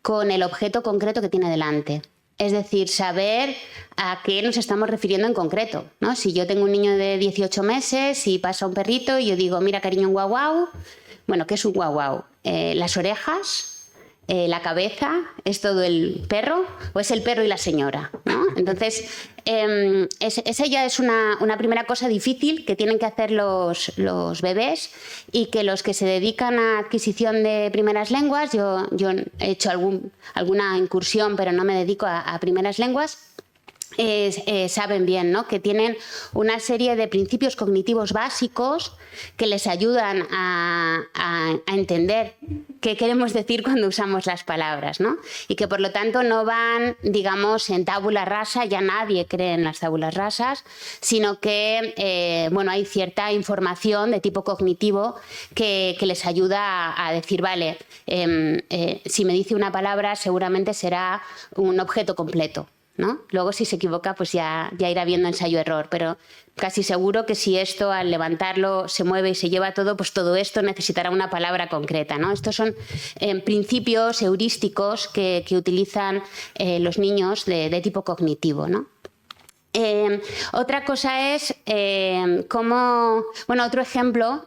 Speaker 2: con el objeto concreto que tiene delante. Es decir, saber a qué nos estamos refiriendo en concreto, ¿no? Si yo tengo un niño de 18 meses y pasa un perrito y yo digo, mira cariño, un guau guau. Bueno, ¿qué es un guau guau? Las orejas, la cabeza es todo el perro o es el perro y la señora, ¿no? Entonces, esa ya es una primera cosa difícil que tienen que hacer los bebés y que los que se dedican a adquisición de primeras lenguas, yo he hecho alguna incursión, pero no me dedico a primeras lenguas, saben bien, ¿no? Que tienen una serie de principios cognitivos básicos que les ayudan a entender qué queremos decir cuando usamos las palabras, ¿no? Y que por lo tanto no van, digamos, en tabula rasa, ya nadie cree en las tabulas rasas, sino que bueno, hay cierta información de tipo cognitivo que les ayuda a decir, vale, si me dice una palabra seguramente será un objeto completo, ¿no? Luego, si se equivoca, pues ya irá viendo ensayo-error, pero casi seguro que si esto al levantarlo se mueve y se lleva todo, pues todo esto necesitará una palabra concreta, ¿no? Estos son principios heurísticos que utilizan los niños de tipo cognitivo, ¿no? Otra cosa es otro ejemplo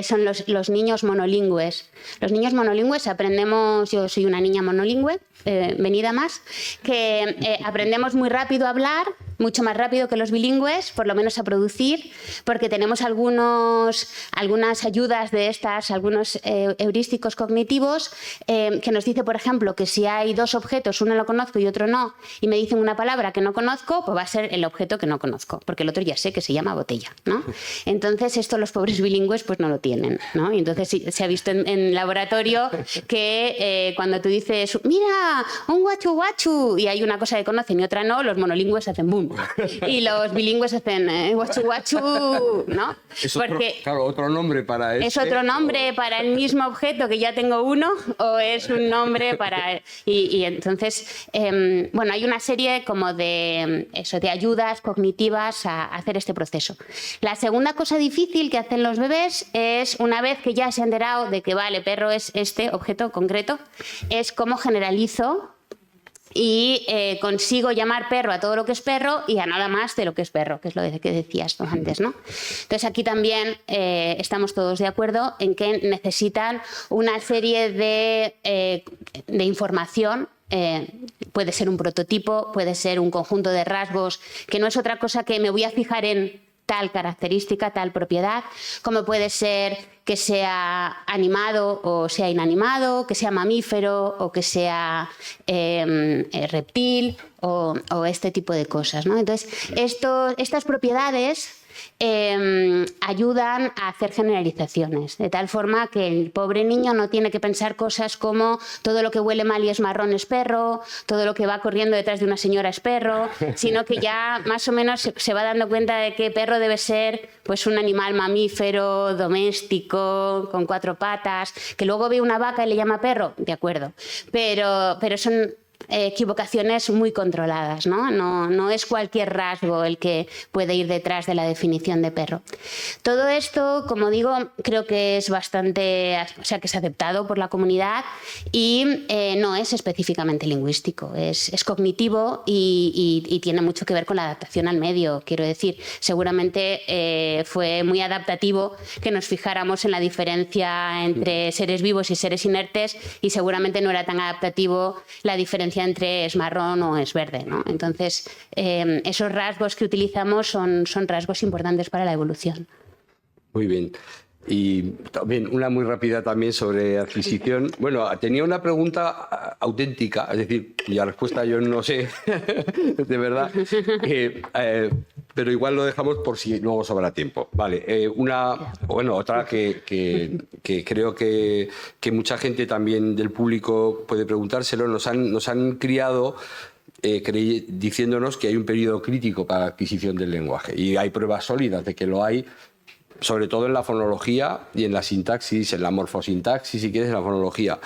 Speaker 2: son los niños monolingües. Los niños monolingües aprendemos, yo soy una niña monolingüe, venida más, que aprendemos muy rápido a hablar, mucho más rápido que los bilingües, por lo menos a producir, porque tenemos algunas ayudas de estas, algunos heurísticos cognitivos, que nos dice, por ejemplo, que si hay dos objetos, uno lo conozco y otro no, y me dicen una palabra que no conozco, pues va a ser el objeto que no conozco, porque el otro ya sé que se llama botella, ¿no? Entonces esto los pobres bilingües pues no lo tienen, ¿no? Y entonces se ha visto en laboratorio que cuando tú dices, mira, un guachu guachu, y hay una cosa que conocen y otra no, los monolingües hacen boom. Y los bilingües hacen guachu guachu, ¿no?
Speaker 1: Es otro nombre para
Speaker 2: ¿Es otro nombre para el mismo objeto que ya tengo uno o es un nombre para...? Y entonces, bueno, hay una serie como de ayudas cognitivas a hacer este proceso. La segunda cosa difícil que hacen los bebés es, una vez que ya se han enterado de que, vale, perro es este objeto concreto, es cómo generalizo y consigo llamar perro a todo lo que es perro y a nada más de lo que es perro, que es lo que decías tú antes, ¿no? Entonces aquí también estamos todos de acuerdo en que necesitan una serie de información. Puede ser un prototipo, puede ser un conjunto de rasgos, que no es otra cosa que me voy a fijar en tal característica, tal propiedad, como puede ser que sea animado o sea inanimado, que sea mamífero o que sea reptil o este tipo de cosas, ¿no? Entonces, estas propiedades ayudan a hacer generalizaciones, de tal forma que el pobre niño no tiene que pensar cosas como todo lo que huele mal y es marrón es perro, todo lo que va corriendo detrás de una señora es perro, sino que ya más o menos se va dando cuenta de que perro debe ser pues un animal mamífero, doméstico, con 4 patas, que luego ve una vaca y le llama perro, de acuerdo, pero son equivocaciones muy controladas, ¿no? No es cualquier rasgo el que puede ir detrás de la definición de perro. Todo esto, como digo, creo que es bastante, o sea, que es aceptado por la comunidad y no es específicamente lingüístico, es cognitivo y tiene mucho que ver con la adaptación al medio. Quiero decir, seguramente fue muy adaptativo que nos fijáramos en la diferencia entre seres vivos y seres inertes y seguramente no era tan adaptativo la diferencia entre es marrón o es verde, ¿no? Entonces, esos rasgos que utilizamos son rasgos importantes para la evolución.
Speaker 1: Muy bien. Y también una muy rápida también sobre adquisición. Bueno, tenía una pregunta auténtica, es decir, cuya respuesta yo no sé, de verdad, pero igual lo dejamos por si luego sobra tiempo. Vale, otra que creo que mucha gente también del público puede preguntárselo. Nos han criado diciéndonos que hay un periodo crítico para la adquisición del lenguaje y hay pruebas sólidas de que lo hay, sobre todo en la fonología y en la sintaxis, en la morfosintaxis, si quieres, en la fonología.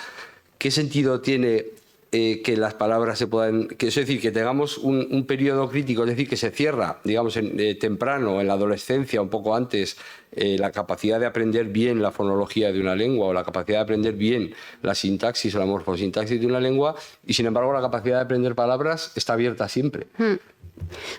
Speaker 1: ¿Qué sentido tiene que las palabras se puedan... es decir, que tengamos un periodo crítico, es decir, que se cierra, digamos, temprano, en la adolescencia, un poco antes, la capacidad de aprender bien la fonología de una lengua o la capacidad de aprender bien la sintaxis o la morfosintaxis de una lengua, y sin embargo la capacidad de aprender palabras está abierta siempre.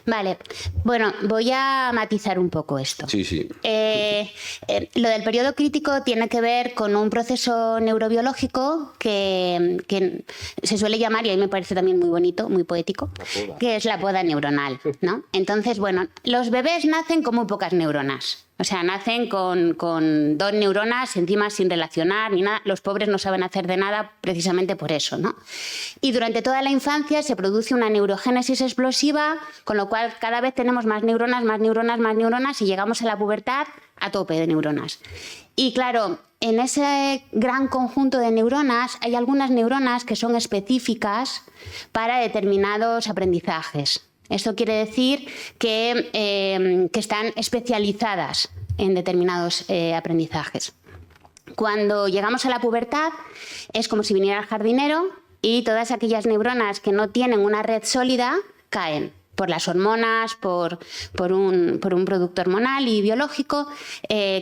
Speaker 2: Vale, bueno, voy a matizar un poco esto.
Speaker 1: Sí, sí.
Speaker 2: Lo del periodo crítico tiene que ver con un proceso neurobiológico que se suele llamar, y a mí me parece también muy bonito, muy poético, que es la poda neuronal, ¿no? Entonces, bueno, los bebés nacen con muy pocas neuronas. O sea, nacen con 2 neuronas, encima sin relacionar ni nada. Los pobres no saben hacer de nada precisamente por eso, ¿no? Y durante toda la infancia se produce una neurogénesis explosiva, con lo cual cada vez tenemos más neuronas, más neuronas, más neuronas, y llegamos a la pubertad a tope de neuronas. Y claro, en ese gran conjunto de neuronas hay algunas neuronas que son específicas para determinados aprendizajes. Esto quiere decir que están especializadas en determinados aprendizajes. Cuando llegamos a la pubertad es como si viniera el jardinero y todas aquellas neuronas que no tienen una red sólida caen. Por las hormonas, por un producto hormonal y biológico,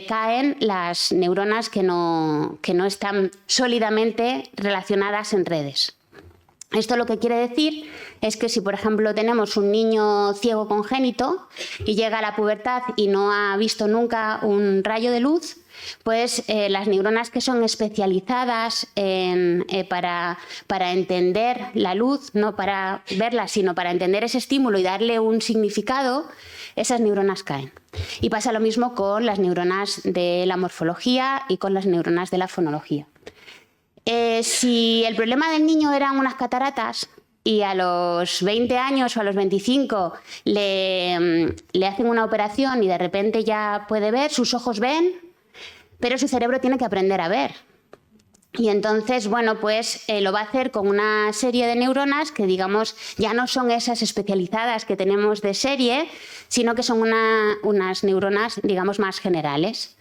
Speaker 2: caen las neuronas que no están sólidamente relacionadas en redes. Esto lo que quiere decir es que si, por ejemplo, tenemos un niño ciego congénito y llega a la pubertad y no ha visto nunca un rayo de luz, pues las neuronas que son especializadas para entender la luz, no para verla, sino para entender ese estímulo y darle un significado, esas neuronas caen. Y pasa lo mismo con las neuronas de la morfología y con las neuronas de la fonología. Si el problema del niño eran unas cataratas y a los 20 años o a los 25 le hacen una operación y de repente ya puede ver, sus ojos ven, pero su cerebro tiene que aprender a ver. Y entonces, bueno, pues lo va a hacer con una serie de neuronas que, digamos, ya no son esas especializadas que tenemos de serie, sino que son unas neuronas, digamos, más generales.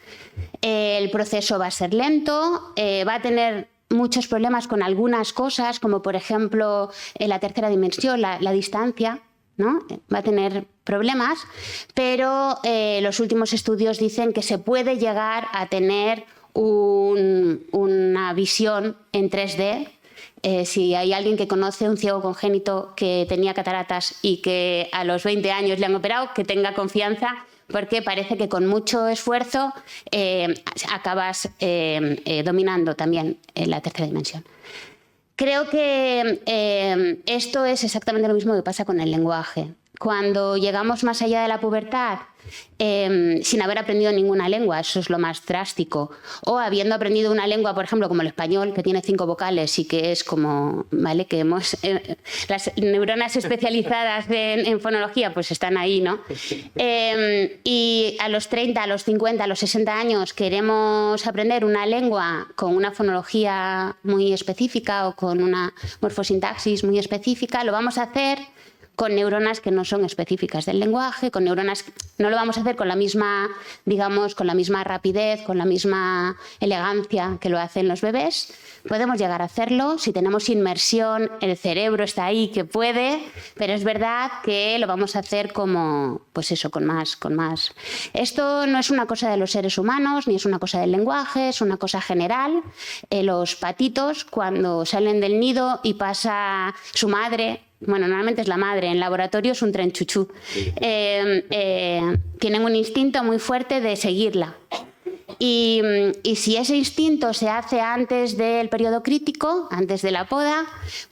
Speaker 2: El proceso va a ser lento, va a tener muchos problemas con algunas cosas, como por ejemplo en la tercera dimensión, la distancia, ¿no? Va a tener problemas, pero los últimos estudios dicen que se puede llegar a tener una visión en 3D. Si hay alguien que conoce un ciego congénito que tenía cataratas y que a los 20 años le han operado, que tenga confianza, porque parece que con mucho esfuerzo acabas dominando también la tercera dimensión. Creo que esto es exactamente lo mismo que pasa con el lenguaje. Cuando llegamos más allá de la pubertad, sin haber aprendido ninguna lengua, eso es lo más drástico, o habiendo aprendido una lengua, por ejemplo, como el español, que tiene 5 vocales y que es como, ¿vale? Que hemos, las neuronas especializadas en fonología pues están ahí, ¿no? Y a los 30, a los 50, a los 60 años queremos aprender una lengua con una fonología muy específica o con una morfosintaxis muy específica, lo vamos a hacer con neuronas que no son específicas del lenguaje, con neuronas, no lo vamos a hacer con la misma, digamos, con la misma rapidez, con la misma elegancia que lo hacen los bebés. Podemos llegar a hacerlo si tenemos inmersión, el cerebro está ahí que puede, pero es verdad que lo vamos a hacer como, pues eso, con más. Esto no es una cosa de los seres humanos, ni es una cosa del lenguaje, es una cosa general. Los patitos, cuando salen del nido y pasa su madre, bueno, normalmente es la madre, en laboratorio es un tren chuchú. Tienen un instinto muy fuerte de seguirla. Y si ese instinto se hace antes del periodo crítico, antes de la poda,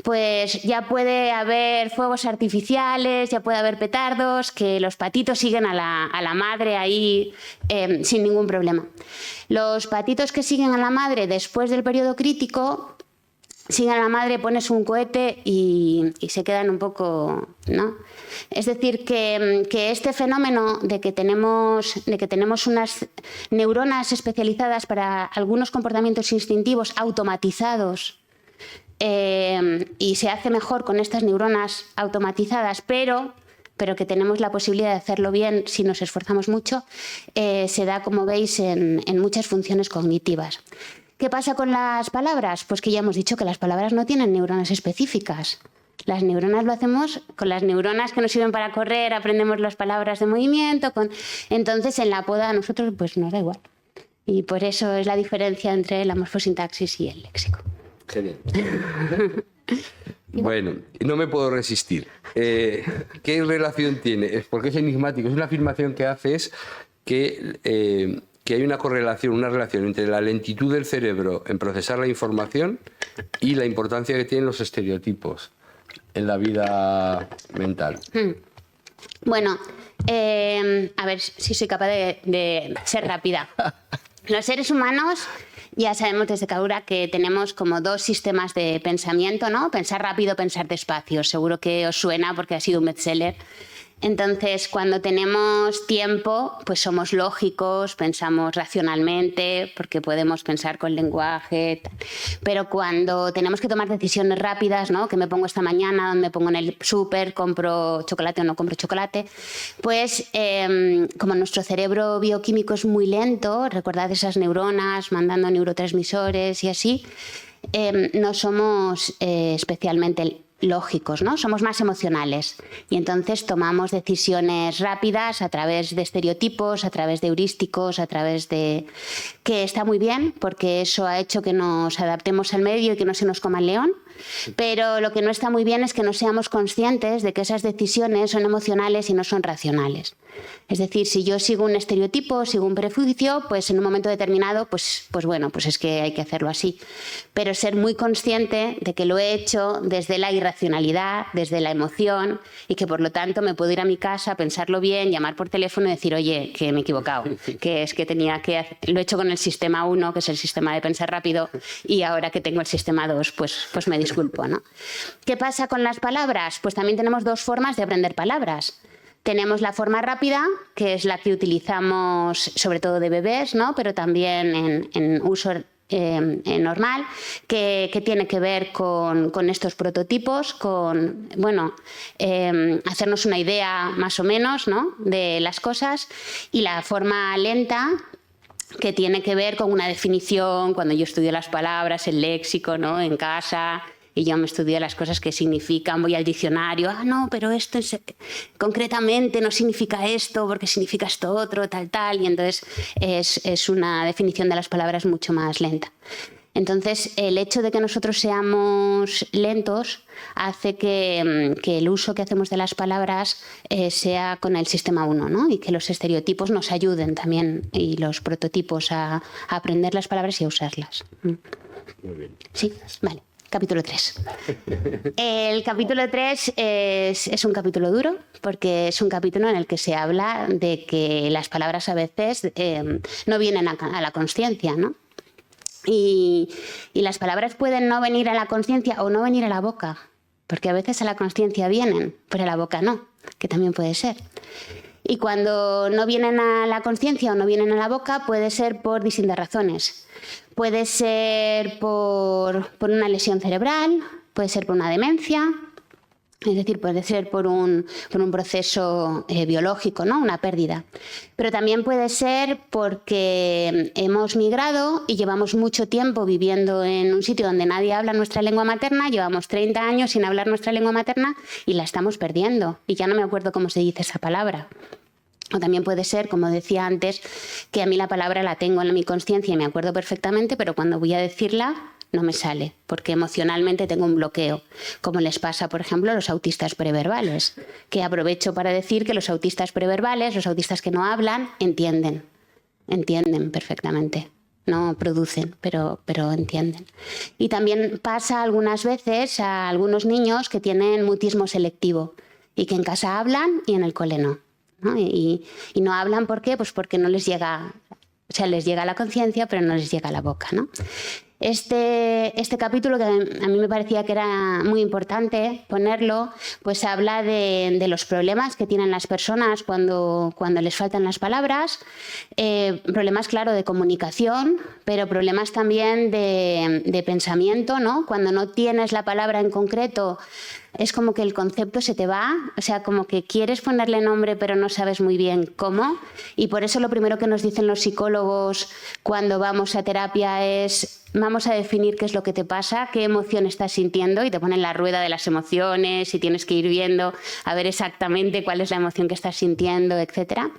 Speaker 2: pues ya puede haber fuegos artificiales, ya puede haber petardos, que los patitos siguen a la madre ahí sin ningún problema. Los patitos que siguen a la madre después del periodo crítico, siguen a la madre, pones un cohete y se quedan un poco, ¿no? Es decir, que este fenómeno de que tenemos unas neuronas especializadas para algunos comportamientos instintivos automatizados y se hace mejor con estas neuronas automatizadas, pero que tenemos la posibilidad de hacerlo bien si nos esforzamos mucho, se da, como veis, en muchas funciones cognitivas. ¿Qué pasa con las palabras? Pues que ya hemos dicho que las palabras no tienen neuronas específicas. Las neuronas lo hacemos con las neuronas que nos sirven para correr, aprendemos las palabras de movimiento. Entonces, en la poda a nosotros pues nos da igual. Y por eso es la diferencia entre la morfosintaxis y el léxico.
Speaker 1: Genial. Bueno, no me puedo resistir. ¿Qué relación tiene? Porque es enigmático. Es una afirmación que haces que hay una correlación, una relación entre la lentitud del cerebro en procesar la información y la importancia que tienen los estereotipos en la vida mental.
Speaker 2: Bueno, a ver si soy capaz de ser rápida. Los seres humanos ya sabemos desde Cadura que tenemos como dos sistemas de pensamiento, ¿no? Pensar rápido, pensar despacio. Seguro que os suena porque ha sido un bestseller. Entonces, cuando tenemos tiempo, pues somos lógicos, pensamos racionalmente, porque podemos pensar con lenguaje. Tal. Pero cuando tenemos que tomar decisiones rápidas, ¿no? ¿Qué me pongo esta mañana? ¿Dónde me pongo en el súper? ¿Compro chocolate o no compro chocolate? Pues como nuestro cerebro bioquímico es muy lento, recordad esas neuronas mandando neurotransmisores y así, no somos especialmente lógicos, ¿no? Somos más emocionales y entonces tomamos decisiones rápidas a través de estereotipos, a través de heurísticos, a través de... que está muy bien porque eso ha hecho que nos adaptemos al medio y que no se nos coma el león, pero lo que no está muy bien es que no seamos conscientes de que esas decisiones son emocionales y no son racionales. Es decir, si yo sigo un estereotipo, sigo un prejuicio, pues en un momento determinado, pues bueno, pues es que hay que hacerlo así. Pero ser muy consciente de que lo he hecho desde la irracionalidad, desde la emoción, y que por lo tanto me puedo ir a mi casa, pensarlo bien, llamar por teléfono y decir, oye, que me he equivocado, que es que tenía que hacer... Lo he hecho con el sistema 1, que es el sistema de pensar rápido, y ahora que tengo el sistema 2, pues me disculpo, ¿no? ¿Qué pasa con las palabras? Pues también tenemos dos formas de aprender palabras. Tenemos la forma rápida, que es la que utilizamos sobre todo de bebés, ¿no? Pero también en uso normal, que tiene que ver con estos prototipos, con hacernos una idea más o menos, ¿no? De las cosas, y la forma lenta, que tiene que ver con una definición, cuando yo estudio las palabras, el léxico, ¿no? En casa, y yo me estudio las cosas que significan, voy al diccionario, no, pero esto concretamente no significa esto, porque significa esto otro, tal, y entonces es una definición de las palabras mucho más lenta. Entonces, el hecho de que nosotros seamos lentos hace que el uso que hacemos de las palabras sea con el sistema 1, ¿no? Y que los estereotipos nos ayuden también, y los prototipos a aprender las palabras y a usarlas.
Speaker 1: Muy bien.
Speaker 2: Sí, vale. Capítulo 3. El capítulo 3 es un capítulo duro, porque es un capítulo en el que se habla de que las palabras a veces no vienen a la consciencia, ¿no? Y las palabras pueden no venir a la consciencia o no venir a la boca, porque a veces a la consciencia vienen, pero a la boca no, que también puede ser. Y cuando no vienen a la consciencia o no vienen a la boca, puede ser por distintas razones. Puede ser por una lesión cerebral, puede ser por una demencia, es decir, puede ser por un proceso biológico, ¿no? Una pérdida. Pero también puede ser porque hemos migrado y llevamos mucho tiempo viviendo en un sitio donde nadie habla nuestra lengua materna, llevamos 30 años sin hablar nuestra lengua materna y la estamos perdiendo. Y ya no me acuerdo cómo se dice esa palabra. O también puede ser, como decía antes, que a mí la palabra la tengo en mi consciencia y me acuerdo perfectamente, pero cuando voy a decirla no me sale, porque emocionalmente tengo un bloqueo, como les pasa, por ejemplo, a los autistas preverbales, que aprovecho para decir que los autistas preverbales, los autistas que no hablan, entienden perfectamente. No producen, pero entienden. Y también pasa algunas veces a algunos niños que tienen mutismo selectivo y que en casa hablan y en el cole no. ¿No? Y no hablan, ¿por qué? Pues porque no les llega, o sea, les llega a la conciencia, pero no les llega a la boca, ¿no? Este capítulo, que a mí me parecía que era muy importante ponerlo, pues habla de los problemas que tienen las personas cuando les faltan las palabras, problemas, claro, de comunicación, pero problemas también de pensamiento, ¿no? Cuando no tienes la palabra en concreto, es como que el concepto se te va, o sea, como que quieres ponerle nombre pero no sabes muy bien cómo, y por eso lo primero que nos dicen los psicólogos cuando vamos a terapia es: vamos vamos a definir qué es lo que te pasa, qué emoción estás sintiendo, y te ponen la rueda de las emociones y tienes que ir viendo a ver exactamente cuál es la emoción que estás sintiendo, etc.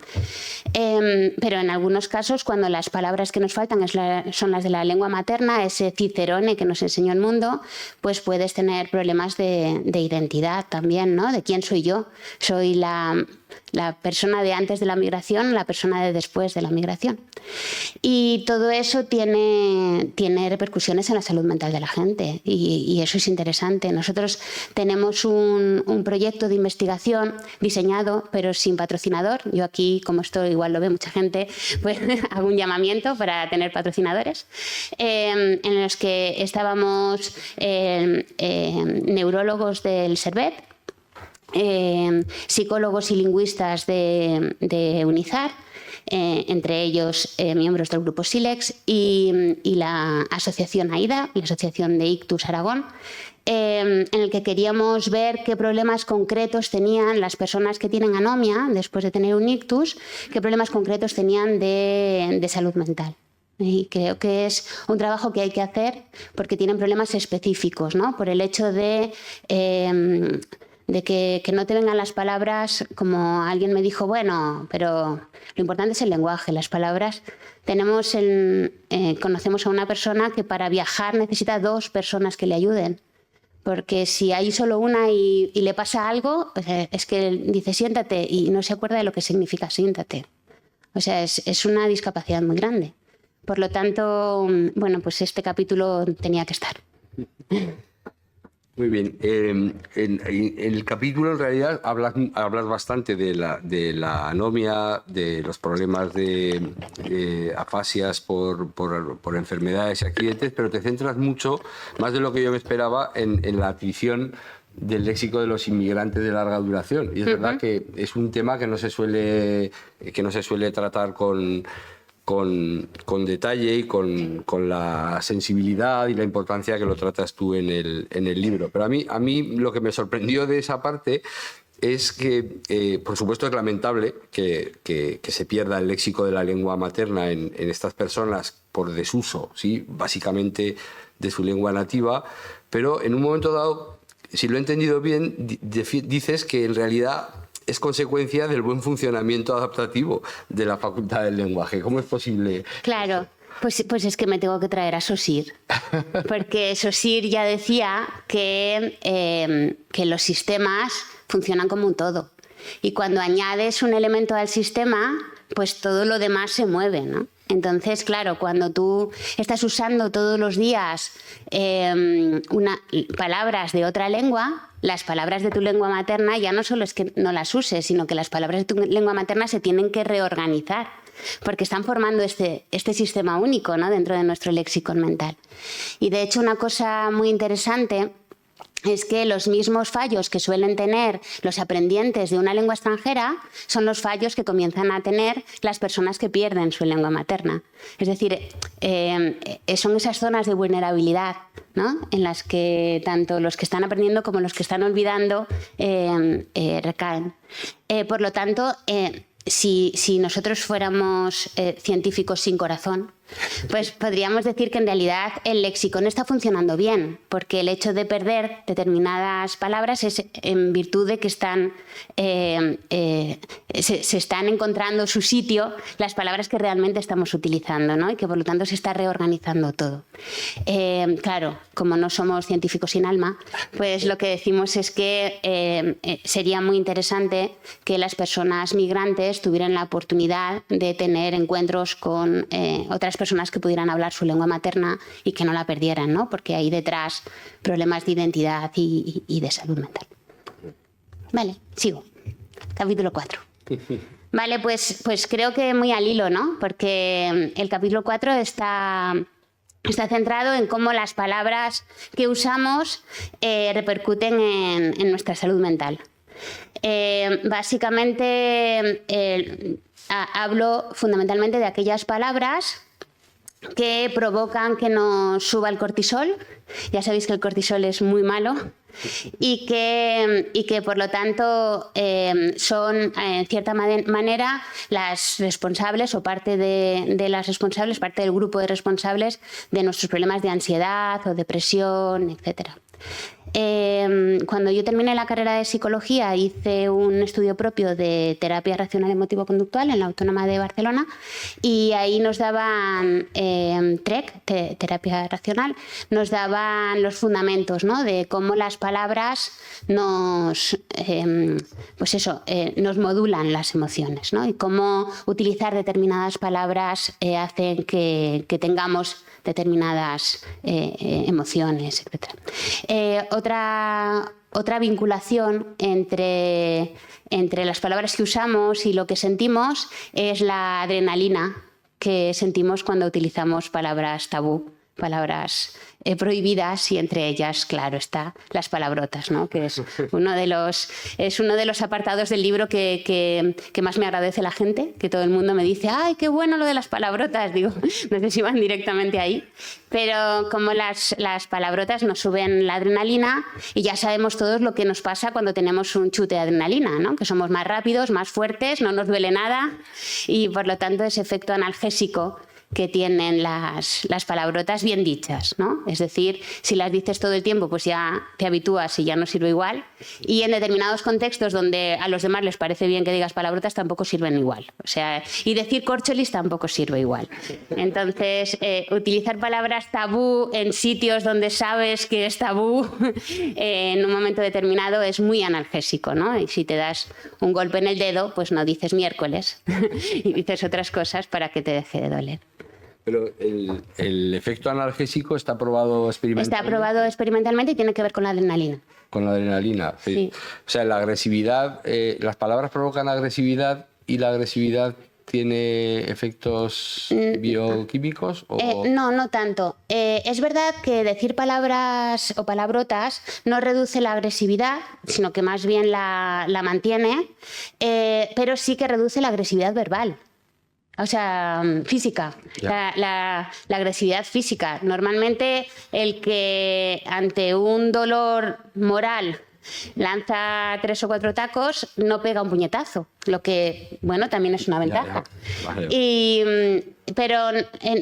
Speaker 2: Pero en algunos casos, cuando las palabras que nos faltan son las de la lengua materna, ese Cicerone que nos enseñó el mundo, pues puedes tener problemas de identidad también, ¿no? De quién soy yo. Soy la persona de antes de la migración, la persona de después de la migración. Y todo eso tiene repercusiones en la salud mental de la gente, y eso es interesante. Nosotros tenemos un proyecto de investigación diseñado, pero sin patrocinador. Yo aquí, como esto igual lo ve mucha gente, pues hago un llamamiento para tener patrocinadores, en los que estábamos neurólogos del Servet, psicólogos y lingüistas de UNIZAR, entre ellos miembros del grupo SILEX y la asociación AIDA, la asociación de Ictus Aragón, en el que queríamos ver qué problemas concretos tenían las personas que tienen anomia después de tener un ictus, qué problemas concretos tenían de salud mental. Y creo que es un trabajo que hay que hacer porque tienen problemas específicos, ¿no? Por el hecho de que no te vengan las palabras, como alguien me dijo, bueno, pero lo importante es el lenguaje, las palabras. Conocemos a una persona que para viajar necesita 2 personas que le ayuden, porque si hay solo una y le pasa algo, es que dice siéntate y no se acuerda de lo que significa siéntate. O sea, es una discapacidad muy grande. Por lo tanto, bueno, pues este capítulo tenía que estar.
Speaker 1: Muy bien. En el capítulo, en realidad, hablas bastante de la anomia, de los problemas de afasias por enfermedades y accidentes, pero te centras mucho, más de lo que yo me esperaba, en la atrición del léxico de los inmigrantes de larga duración. Y es verdad que es un tema que no se suele tratar con detalle y con la sensibilidad y la importancia que lo tratas tú en el libro. Pero a mí lo que me sorprendió de esa parte es que, por supuesto, es lamentable que se pierda el léxico de la lengua materna en estas personas por desuso, ¿sí? Básicamente de su lengua nativa, pero en un momento dado, si lo he entendido bien, dices que en realidad es consecuencia del buen funcionamiento adaptativo de la facultad del lenguaje. ¿Cómo es posible?
Speaker 2: Claro, pues es que me tengo que traer a Saussure, porque Saussure ya decía que los sistemas funcionan como un todo, y cuando añades un elemento al sistema, pues todo lo demás se mueve, ¿no? Entonces, claro, cuando tú estás usando todos los días palabras de otra lengua, las palabras de tu lengua materna ya no solo es que no las uses, sino que las palabras de tu lengua materna se tienen que reorganizar, porque están formando este sistema único, ¿no?, dentro de nuestro léxico mental. Y de hecho, una cosa muy interesante es que los mismos fallos que suelen tener los aprendientes de una lengua extranjera son los fallos que comienzan a tener las personas que pierden su lengua materna. Es decir, son esas zonas de vulnerabilidad, ¿no?, en las que tanto los que están aprendiendo como los que están olvidando recaen. Por lo tanto, si nosotros fuéramos científicos sin corazón, pues podríamos decir que en realidad el léxico no está funcionando bien, porque el hecho de perder determinadas palabras es en virtud de que se están encontrando su sitio las palabras que realmente estamos utilizando, ¿no?, y que por lo tanto se está reorganizando todo. Claro, como no somos científicos sin alma, pues lo que decimos es que sería muy interesante que las personas migrantes tuvieran la oportunidad de tener encuentros con otras personas que pudieran hablar su lengua materna y que no la perdieran, ¿no?, porque hay detrás problemas de identidad y de salud mental. Vale, sigo. Capítulo 4. Vale, pues creo que muy al hilo, ¿no?, porque el capítulo 4 está centrado en cómo las palabras que usamos repercuten en nuestra salud mental. Básicamente hablo fundamentalmente de aquellas palabras que provocan que nos suba el cortisol. Ya sabéis que el cortisol es muy malo y que por lo tanto son en cierta manera las responsables o parte de las responsables, parte del grupo de responsables de nuestros problemas de ansiedad o depresión, etcétera. Cuando yo terminé la carrera de psicología hice un estudio propio de terapia racional emotivo-conductual en la Autónoma de Barcelona y ahí nos daban TREC, terapia racional, nos daban los fundamentos, ¿no?, de cómo las palabras nos modulan las emociones, ¿no?, y cómo utilizar determinadas palabras hacen que tengamos determinadas emociones, etc. Otra vinculación entre las palabras que usamos y lo que sentimos es la adrenalina que sentimos cuando utilizamos palabras tabú, palabras prohibidas, y entre ellas, claro, está las palabrotas, ¿no?, que es uno de los apartados del libro que más me agradece la gente, que todo el mundo me dice, ¡ay, qué bueno lo de las palabrotas! Digo, no sé si van directamente ahí, pero como las palabrotas nos suben la adrenalina y ya sabemos todos lo que nos pasa cuando tenemos un chute de adrenalina, ¿no?, que somos más rápidos, más fuertes, no nos duele nada y por lo tanto ese efecto analgésico que tienen las palabrotas bien dichas, ¿no? Es decir, si las dices todo el tiempo, pues ya te habitúas y ya no sirve igual. Y en determinados contextos donde a los demás les parece bien que digas palabrotas, tampoco sirven igual. O sea, y decir corcholis tampoco sirve igual. Entonces, utilizar palabras tabú en sitios donde sabes que es tabú en un momento determinado es muy analgésico, ¿no? Y si te das un golpe en el dedo, pues no dices miércoles y dices otras cosas para que te deje de doler.
Speaker 1: Pero el efecto analgésico está probado experimentalmente.
Speaker 2: Está probado experimentalmente y tiene que ver con la adrenalina.
Speaker 1: Con la adrenalina, sí. Sí. O sea, la agresividad, las palabras provocan agresividad y la agresividad tiene efectos bioquímicos.
Speaker 2: No tanto. Es verdad que decir palabras o palabrotas no reduce la agresividad, sino que más bien la mantiene, pero sí que reduce la agresividad verbal. O sea, física, la agresividad física. Normalmente el que ante un dolor moral lanza 3 o 4 tacos no pega un puñetazo, lo que, bueno, también es una ventaja. Vale. Pero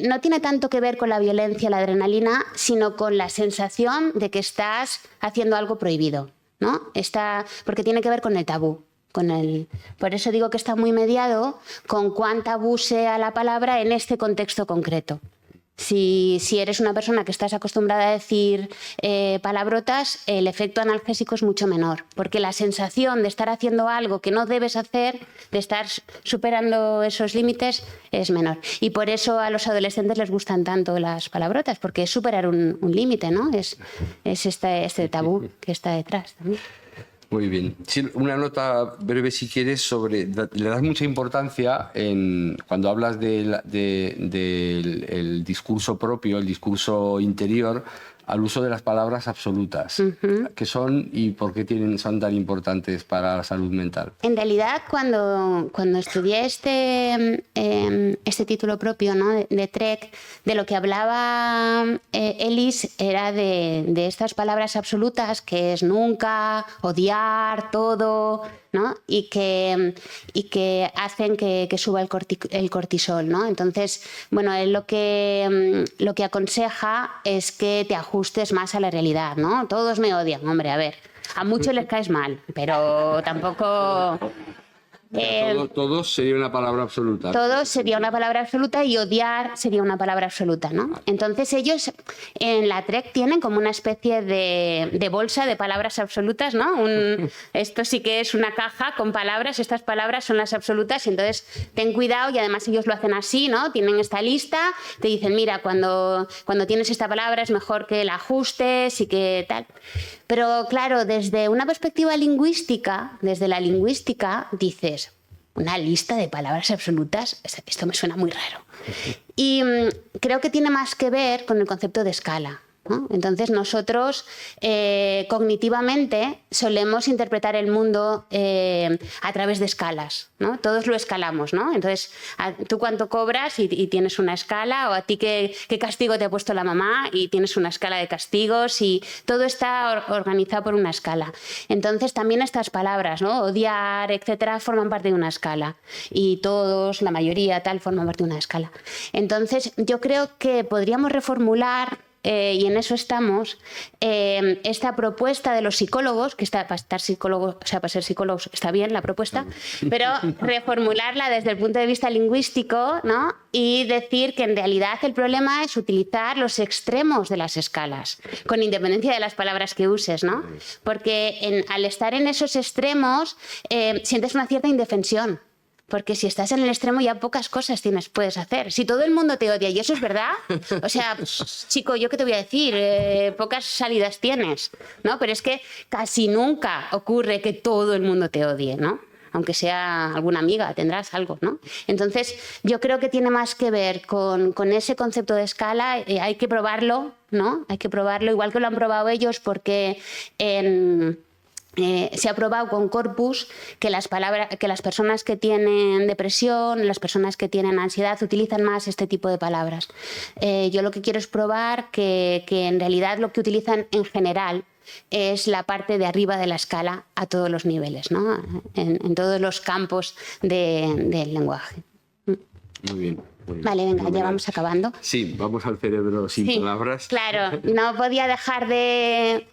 Speaker 2: no tiene tanto que ver con la violencia, la adrenalina, sino con la sensación de que estás haciendo algo prohibido, ¿no? Porque tiene que ver con el tabú. Por eso digo que está muy mediado con cuán tabú sea la palabra en este contexto concreto. Si eres una persona que estás acostumbrada a decir palabrotas, el efecto analgésico es mucho menor, porque la sensación de estar haciendo algo que no debes hacer, de estar superando esos límites, es menor. Y por eso a los adolescentes les gustan tanto las palabrotas, porque es superar un límite, ¿no? Es este tabú que está detrás también.
Speaker 1: Muy bien. Sí, una nota breve, si quieres, le das mucha importancia cuando hablas del discurso propio, el discurso interior, al uso de las palabras absolutas. ¿Qué son y por qué son tan importantes para la salud mental?
Speaker 2: En realidad, cuando estudié este título propio, ¿no?, de TREC, de lo que hablaba Ellis era de estas palabras absolutas, que es nunca, odiar, todo, ¿no?, y que hacen que suba el cortisol, ¿no? Entonces, bueno, él lo que aconseja es que te ajustes más a la realidad, ¿no? Todos me odian, hombre, a ver, a muchos les caes mal, pero tampoco...
Speaker 1: Todos sería una palabra absoluta.
Speaker 2: Todos sería una palabra absoluta y odiar sería una palabra absoluta, ¿no? Entonces ellos en la TREC tienen como una especie de bolsa de palabras absolutas, ¿no? Esto sí que es una caja con palabras, estas palabras son las absolutas y entonces ten cuidado, y además ellos lo hacen así, ¿no? Tienen esta lista, te dicen, mira, cuando tienes esta palabra es mejor que la ajustes y que tal. Pero claro, desde una perspectiva lingüística, desde la lingüística, dices, una lista de palabras absolutas, esto me suena muy raro. Y creo que tiene más que ver con el concepto de escala. ¿no? Entonces nosotros cognitivamente solemos interpretar el mundo a través de escalas, ¿no? Todos lo escalamos, ¿no? Entonces tú cuánto cobras y tienes una escala, o a ti qué castigo te ha puesto la mamá y tienes una escala de castigos, y todo está organizado por una escala. Entonces también estas palabras, ¿no? Odiar, etcétera, forman parte de una escala, y todos, la mayoría tal, forman parte de una escala. Entonces yo creo que podríamos reformular, y en eso estamos, esta propuesta de los psicólogos, que para estar psicólogos, o sea, para ser psicólogos está bien la propuesta, pero reformularla desde el punto de vista lingüístico, ¿no? Y decir que en realidad el problema es utilizar los extremos de las escalas, con independencia de las palabras que uses, ¿no? Porque al estar en esos extremos sientes una cierta indefensión. Porque si estás en el extremo ya pocas cosas puedes hacer. Si todo el mundo te odia, y eso es verdad, o sea, chico, ¿yo qué te voy a decir? Pocas salidas tienes, ¿no? Pero es que casi nunca ocurre que todo el mundo te odie, ¿no? Aunque sea alguna amiga, tendrás algo, ¿no? Entonces, yo creo que tiene más que ver con ese concepto de escala. Hay que probarlo, ¿no? Hay que probarlo, igual que lo han probado ellos, porque se ha probado con Corpus que las personas que tienen depresión, las personas que tienen ansiedad utilizan más este tipo de palabras. Yo lo que quiero es probar que en realidad lo que utilizan en general es la parte de arriba de la escala a todos los niveles, ¿no? En todos los campos del lenguaje.
Speaker 1: Muy bien.
Speaker 2: Vale, venga, ya vamos acabando.
Speaker 1: Sí, vamos al cerebro sin palabras.
Speaker 2: Claro, no podía dejar de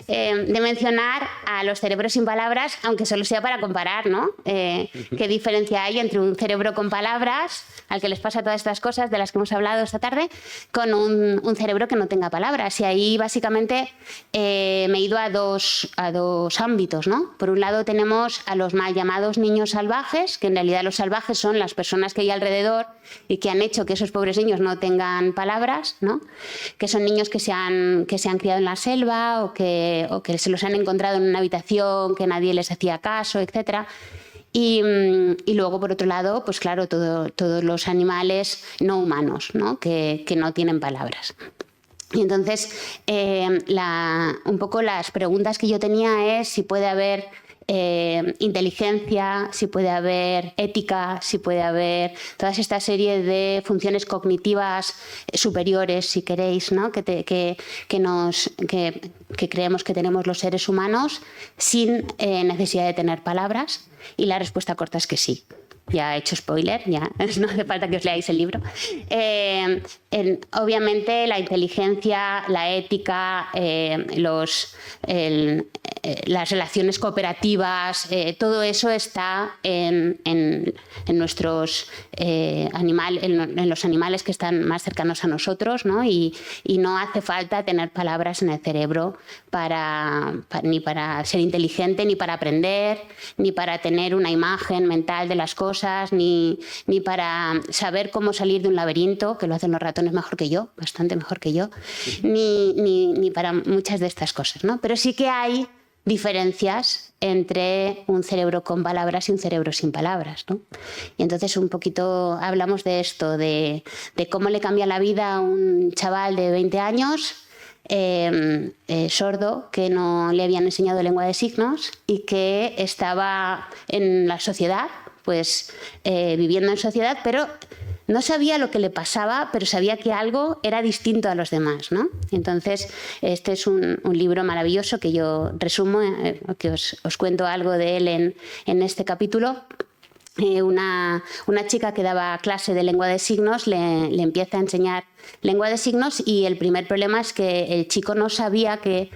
Speaker 2: mencionar a los cerebros sin palabras, aunque solo sea para comparar, ¿no? ¿Qué diferencia hay entre un cerebro con palabras, al que les pasa todas estas cosas de las que hemos hablado esta tarde, con un cerebro que no tenga palabras? Y ahí básicamente me he ido a dos ámbitos, ¿no? Por un lado tenemos a los mal llamados niños salvajes, que en realidad los salvajes son las personas que hay alrededor y que han hecho que esos pobres niños no tengan palabras, ¿no? Que son niños que se han criado en la selva, o que se los han encontrado en una habitación que nadie les hacía caso, etc. Y luego, por otro lado, pues claro, todos los animales no humanos, ¿no? Que no tienen palabras. Y entonces, un poco las preguntas que yo tenía es si puede haber inteligencia, si puede haber ética, si puede haber toda esta serie de funciones cognitivas superiores, si queréis, ¿no? que creemos que tenemos los seres humanos sin necesidad de tener palabras. Y la respuesta corta es que sí. Ya he hecho spoiler, ya no hace falta que os leáis el libro. Obviamente la inteligencia, la ética, las relaciones cooperativas, todo eso está en nuestros en los animales que están más cercanos a nosotros, ¿no? Y no hace falta tener palabras en el cerebro ni para ser inteligente, ni para aprender, ni para tener una imagen mental de las cosas, ni para saber cómo salir de un laberinto, que lo hacen los ratones mejor que yo, bastante mejor que yo, ni para muchas de estas cosas, ¿no? Pero sí que hay diferencias entre un cerebro con palabras y un cerebro sin palabras, ¿no? Y entonces un poquito hablamos de esto, de cómo le cambia la vida a un chaval de 20 años sordo, que no le habían enseñado lengua de signos y que estaba en la sociedad, pues viviendo en sociedad, pero no sabía lo que le pasaba, pero sabía que algo era distinto a los demás, ¿no? Entonces, este es un libro maravilloso que yo resumo, que os cuento algo de él en este capítulo. Una chica que daba clase de lengua de signos le empieza a enseñar lengua de signos, y el primer problema es que el chico no sabía qué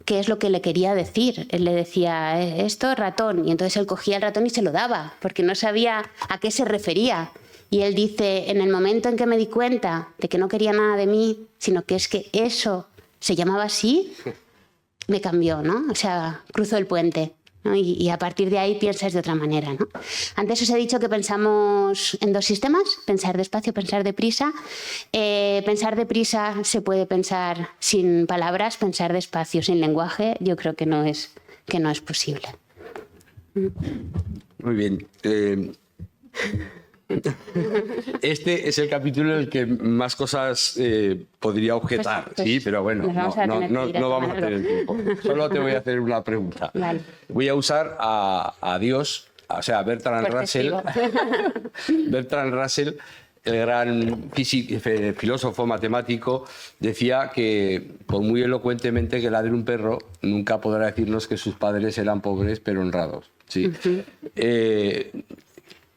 Speaker 2: es lo que le quería decir. Él le decía, esto es ratón, y entonces él cogía el ratón y se lo daba, porque no sabía a qué se refería. Y él dice, en el momento en que me di cuenta de que no quería nada de mí, sino que es que eso se llamaba así, me cambió, ¿no? O sea, cruzó el puente, ¿no? Y a partir de ahí piensas de otra manera, ¿no? Antes os he dicho que pensamos en dos sistemas, pensar despacio, pensar deprisa. Pensar deprisa se puede pensar sin palabras, pensar despacio sin lenguaje, yo creo que no es posible.
Speaker 1: Muy bien. Este es el capítulo en el que más cosas podría objetar,
Speaker 2: Pues,
Speaker 1: sí, pero bueno,
Speaker 2: nos vamos a tener que ir a
Speaker 1: no vamos a
Speaker 2: tomar
Speaker 1: tener tiempo. Solo te voy a hacer una pregunta.
Speaker 2: Vale.
Speaker 1: Voy a usar a Dios, o sea, a Bertrand
Speaker 2: Por
Speaker 1: Russell. Bertrand Russell, el gran filósofo matemático, decía que, por muy elocuentemente que ladre un perro, nunca podrá decirnos que sus padres eran pobres pero honrados. ¿Sí?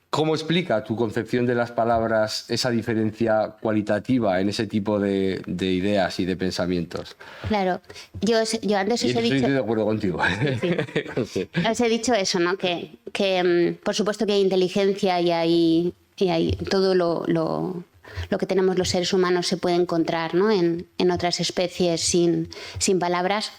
Speaker 1: ¿Cómo explica tu concepción de las palabras esa diferencia cualitativa en ese tipo de ideas y de pensamientos?
Speaker 2: Claro, yo antes os he dicho...
Speaker 1: Estoy de acuerdo contigo.
Speaker 2: Sí. Os he dicho eso, ¿no? Que por supuesto que hay inteligencia y hay todo lo que tenemos los seres humanos se puede encontrar, ¿no? en otras especies sin palabras.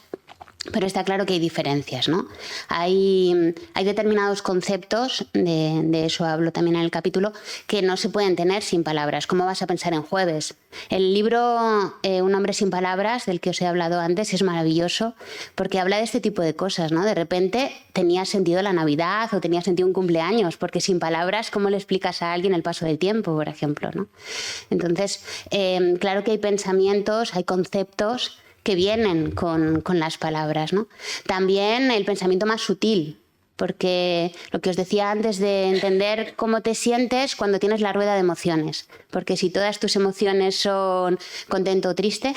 Speaker 2: Pero está claro que hay diferencias, ¿no? Hay determinados conceptos, de eso hablo también en el capítulo, que no se pueden tener sin palabras. ¿Cómo vas a pensar en jueves? El libro Un hombre sin palabras, del que os he hablado antes, es maravilloso porque habla de este tipo de cosas, ¿no? De repente tenía sentido la Navidad o tenía sentido un cumpleaños, porque sin palabras, ¿cómo le explicas a alguien el paso del tiempo, por ejemplo, ¿no? Entonces, claro que hay pensamientos, hay conceptos que vienen con las palabras, ¿no? También el pensamiento más sutil, porque lo que os decía antes de entender cómo te sientes cuando tienes la rueda de emociones, porque si todas tus emociones son contento o triste,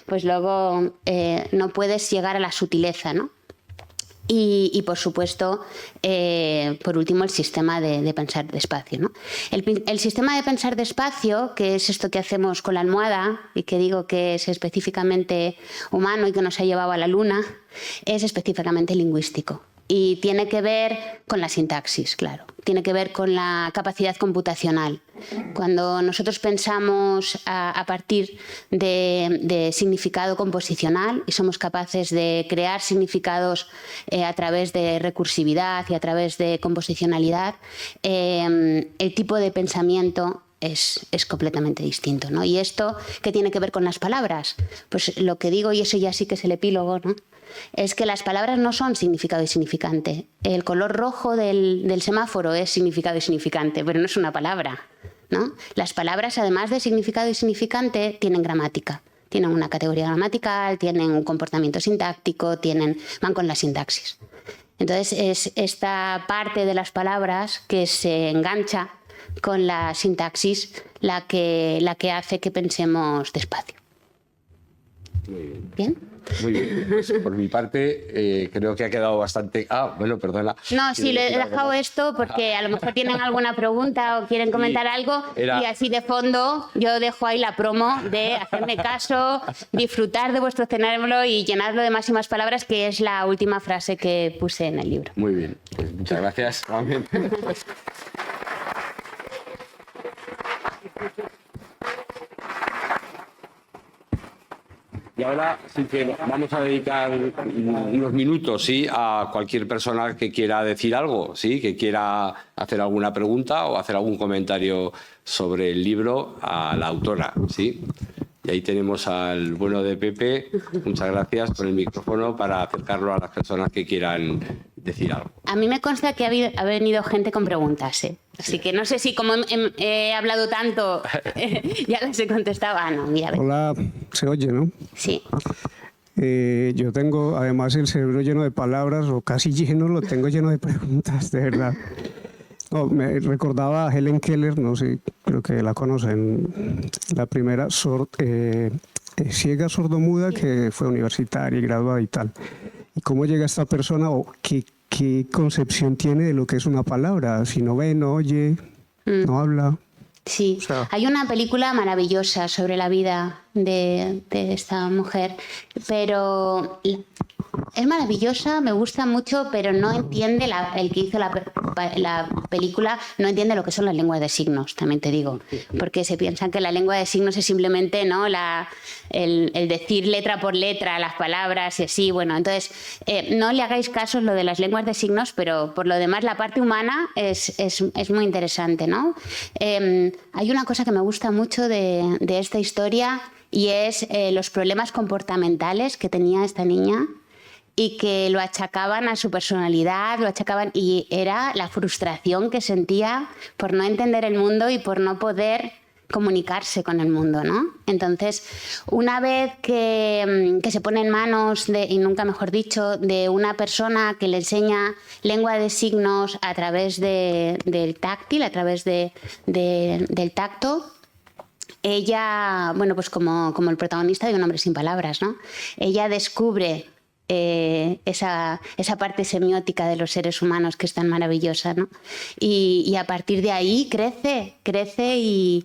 Speaker 2: pues luego no puedes llegar a la sutileza, ¿no? Y por supuesto, por último, el sistema de pensar despacio, ¿no? El sistema de pensar despacio, que es esto que hacemos con la almohada y que digo que es específicamente humano y que nos ha llevado a la luna, es específicamente lingüístico. Y tiene que ver con la sintaxis, claro. Tiene que ver con la capacidad computacional. Cuando nosotros pensamos a partir de significado composicional y somos capaces de crear significados a través de recursividad y a través de composicionalidad, el tipo de pensamiento es completamente distinto, ¿no? ¿Y esto qué tiene que ver con las palabras? Pues lo que digo, y eso ya sí que es el epílogo, ¿no? Es que las palabras no son significado y significante. El color rojo del semáforo es significado y significante, pero no es una palabra, ¿no? Las palabras, además de significado y significante, tienen gramática. Tienen una categoría gramatical, tienen un comportamiento sintáctico, van con la sintaxis. Entonces, es esta parte de las palabras que se engancha con la sintaxis la que hace que pensemos despacio.
Speaker 1: Muy bien.
Speaker 2: ¿Bien?
Speaker 1: Muy bien. Pues por mi parte, creo que ha quedado bastante... bueno, perdona.
Speaker 2: No, sí, le he dejado esto porque a lo mejor tienen alguna pregunta o quieren comentar algo y así de fondo yo dejo ahí la promo de hacerme caso, disfrutar de vuestro cerebro y llenarlo de máximas palabras, que es la última frase que puse en el libro.
Speaker 1: Muy bien. Pues muchas gracias. Y ahora sí que vamos a dedicar unos minutos, ¿sí?, a cualquier persona que quiera decir algo, ¿sí?, que quiera hacer alguna pregunta o hacer algún comentario sobre el libro a la autora, ¿sí? Y ahí tenemos al bueno de Pepe. Muchas gracias por el micrófono para acercarlo a las personas que quieran decir algo.
Speaker 2: A mí me consta que ha venido gente con preguntas, ¿eh? Así que no sé si como he hablado tanto ya les he contestado. No, mira.
Speaker 3: Hola, se oye, ¿no?
Speaker 2: Sí.
Speaker 3: Yo tengo además el cerebro lleno de palabras, o casi lleno, lo tengo lleno de preguntas, de verdad. No, me recordaba a Helen Keller, no sé, creo que la conocen, la primera ciega sordomuda que fue universitaria y graduada y tal. ¿Y cómo llega esta persona o qué concepción tiene de lo que es una palabra? Si no ve, no oye, no habla.
Speaker 2: Sí, o sea, hay una película maravillosa sobre la vida de esta mujer, pero es maravillosa, me gusta mucho, pero no entiende, el que hizo la película no entiende lo que son las lenguas de signos, también te digo, porque se piensa que la lengua de signos es simplemente, ¿no?, el decir letra por letra las palabras y así. Bueno, entonces no le hagáis caso lo de las lenguas de signos, pero por lo demás la parte humana es muy interesante, ¿no? Hay una cosa que me gusta mucho de esta historia y es los problemas comportamentales que tenía esta niña. y que lo achacaban a su personalidad, lo achacaban, y era la frustración que sentía por no entender el mundo y por no poder comunicarse con el mundo, ¿no? Entonces, una vez que se pone en manos, y nunca mejor dicho, de una persona que le enseña lengua de signos a través del táctil, a través del tacto, ella, bueno, pues como el protagonista de Un hombre sin palabras, ¿no? Ella descubre esa parte semiótica de los seres humanos que es tan maravillosa, ¿no? Y a partir de ahí crece y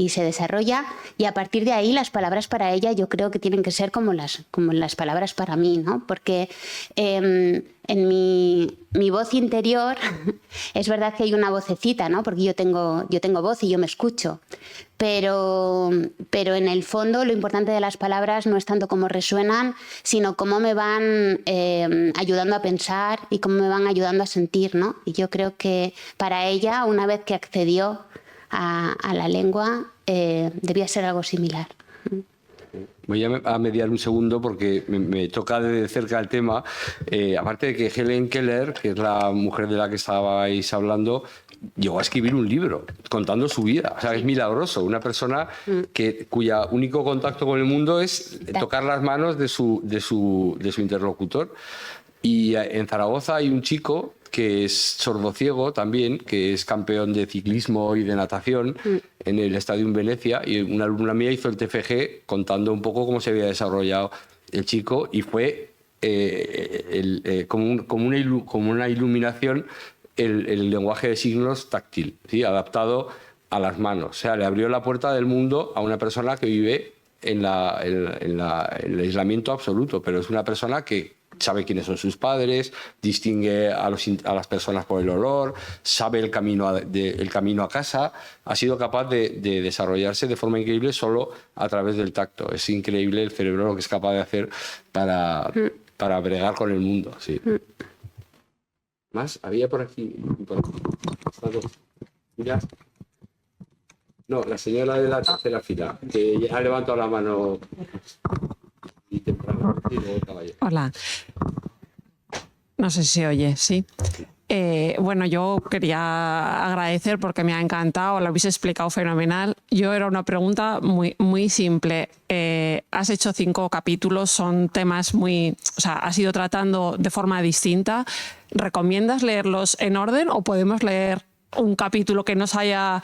Speaker 2: se desarrolla, y a partir de ahí las palabras para ella yo creo que tienen que ser como las palabras para mí, ¿no? Porque en mi voz interior es verdad que hay una vocecita, ¿no? Porque yo tengo voz y yo me escucho, pero en el fondo lo importante de las palabras no es tanto cómo resuenan, sino cómo me van ayudando a pensar y cómo me van ayudando a sentir, ¿no? Y yo creo que para ella, una vez que accedió a la lengua, debía ser algo similar.
Speaker 1: Voy a mediar un segundo porque me toca de cerca el tema. Aparte de que Helen Keller, que es la mujer de la que estabais hablando, llegó a escribir un libro contando su vida. O sea, es milagroso. Una persona cuya único contacto con el mundo es tocar las manos de su interlocutor. Y en Zaragoza hay un chico que es sordociego también, que es campeón de ciclismo y de natación en el Stadium Venecia, y una alumna mía hizo el TFG contando un poco cómo se había desarrollado el chico, y fue como una iluminación el lenguaje de signos táctil, ¿sí? Adaptado a las manos. O sea, le abrió la puerta del mundo a una persona que vive en el aislamiento absoluto, pero es una persona que sabe quiénes son sus padres, distingue a las personas por el olor, sabe el camino a casa, ha sido capaz de desarrollarse de forma increíble solo a través del tacto. Es increíble el cerebro lo que es capaz de hacer para bregar con el mundo. Sí. ¿Más? Había por aquí. Mira. No, la señora de la tercera fila, que ya ha levantado la mano.
Speaker 4: Hola. No sé si se oye, sí. Bueno, yo quería agradecer porque me ha encantado, lo habéis explicado fenomenal. Yo era una pregunta muy, muy simple. Has hecho 5 capítulos, son temas o sea, has ido tratando de forma distinta. ¿Recomiendas leerlos en orden o podemos leer un capítulo que nos haya...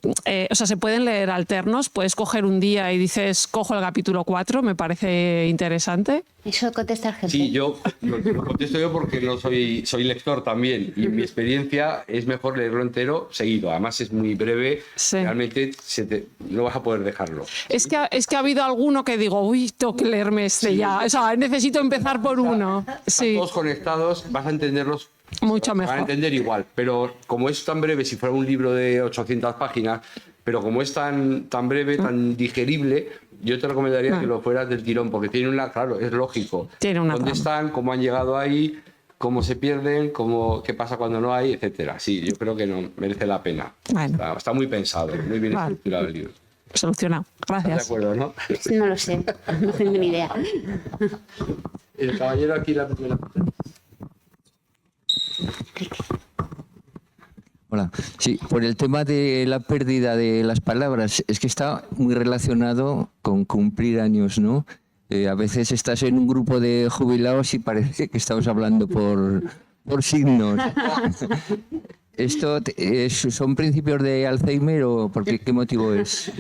Speaker 4: o sea, se pueden leer alternos, puedes coger un día y dices, cojo el capítulo 4, me parece interesante.
Speaker 2: Eso contesta el jefe.
Speaker 1: Sí, yo lo contesto yo porque no soy lector también, y en mi experiencia es mejor leerlo entero seguido. Además es muy breve, sí. Realmente no vas a poder dejarlo.
Speaker 4: Es que ha habido alguno que digo, uy, tengo que leerme este ya. O sea, necesito empezar por uno. Sí.
Speaker 1: Todos conectados, vas a entenderlos
Speaker 4: mucho mejor.
Speaker 1: Van a entender igual, pero como es tan breve, si fuera un libro de 800 páginas, pero como es tan breve, tan digerible, yo te recomendaría que lo fueras del tirón, porque tiene claro, es lógico.
Speaker 4: Tiene una
Speaker 1: ¿Dónde están? ¿Cómo han llegado ahí? ¿Cómo se pierden? ¿Qué pasa cuando no hay? Etcétera. Sí, yo creo que no merece la pena. Bueno. Está muy pensado, muy bien estructurado el libro.
Speaker 4: Solucionado. Gracias.
Speaker 1: ¿Estás de acuerdo, no?
Speaker 2: No lo sé, no tengo ni idea.
Speaker 1: El caballero aquí, la primera parte.
Speaker 5: Hola. Sí, por el tema de la pérdida de las palabras, es que está muy relacionado con cumplir años, ¿no? A veces estás en un grupo de jubilados y parece que estamos hablando por signos. ¿Esto son principios de Alzheimer o qué motivo es?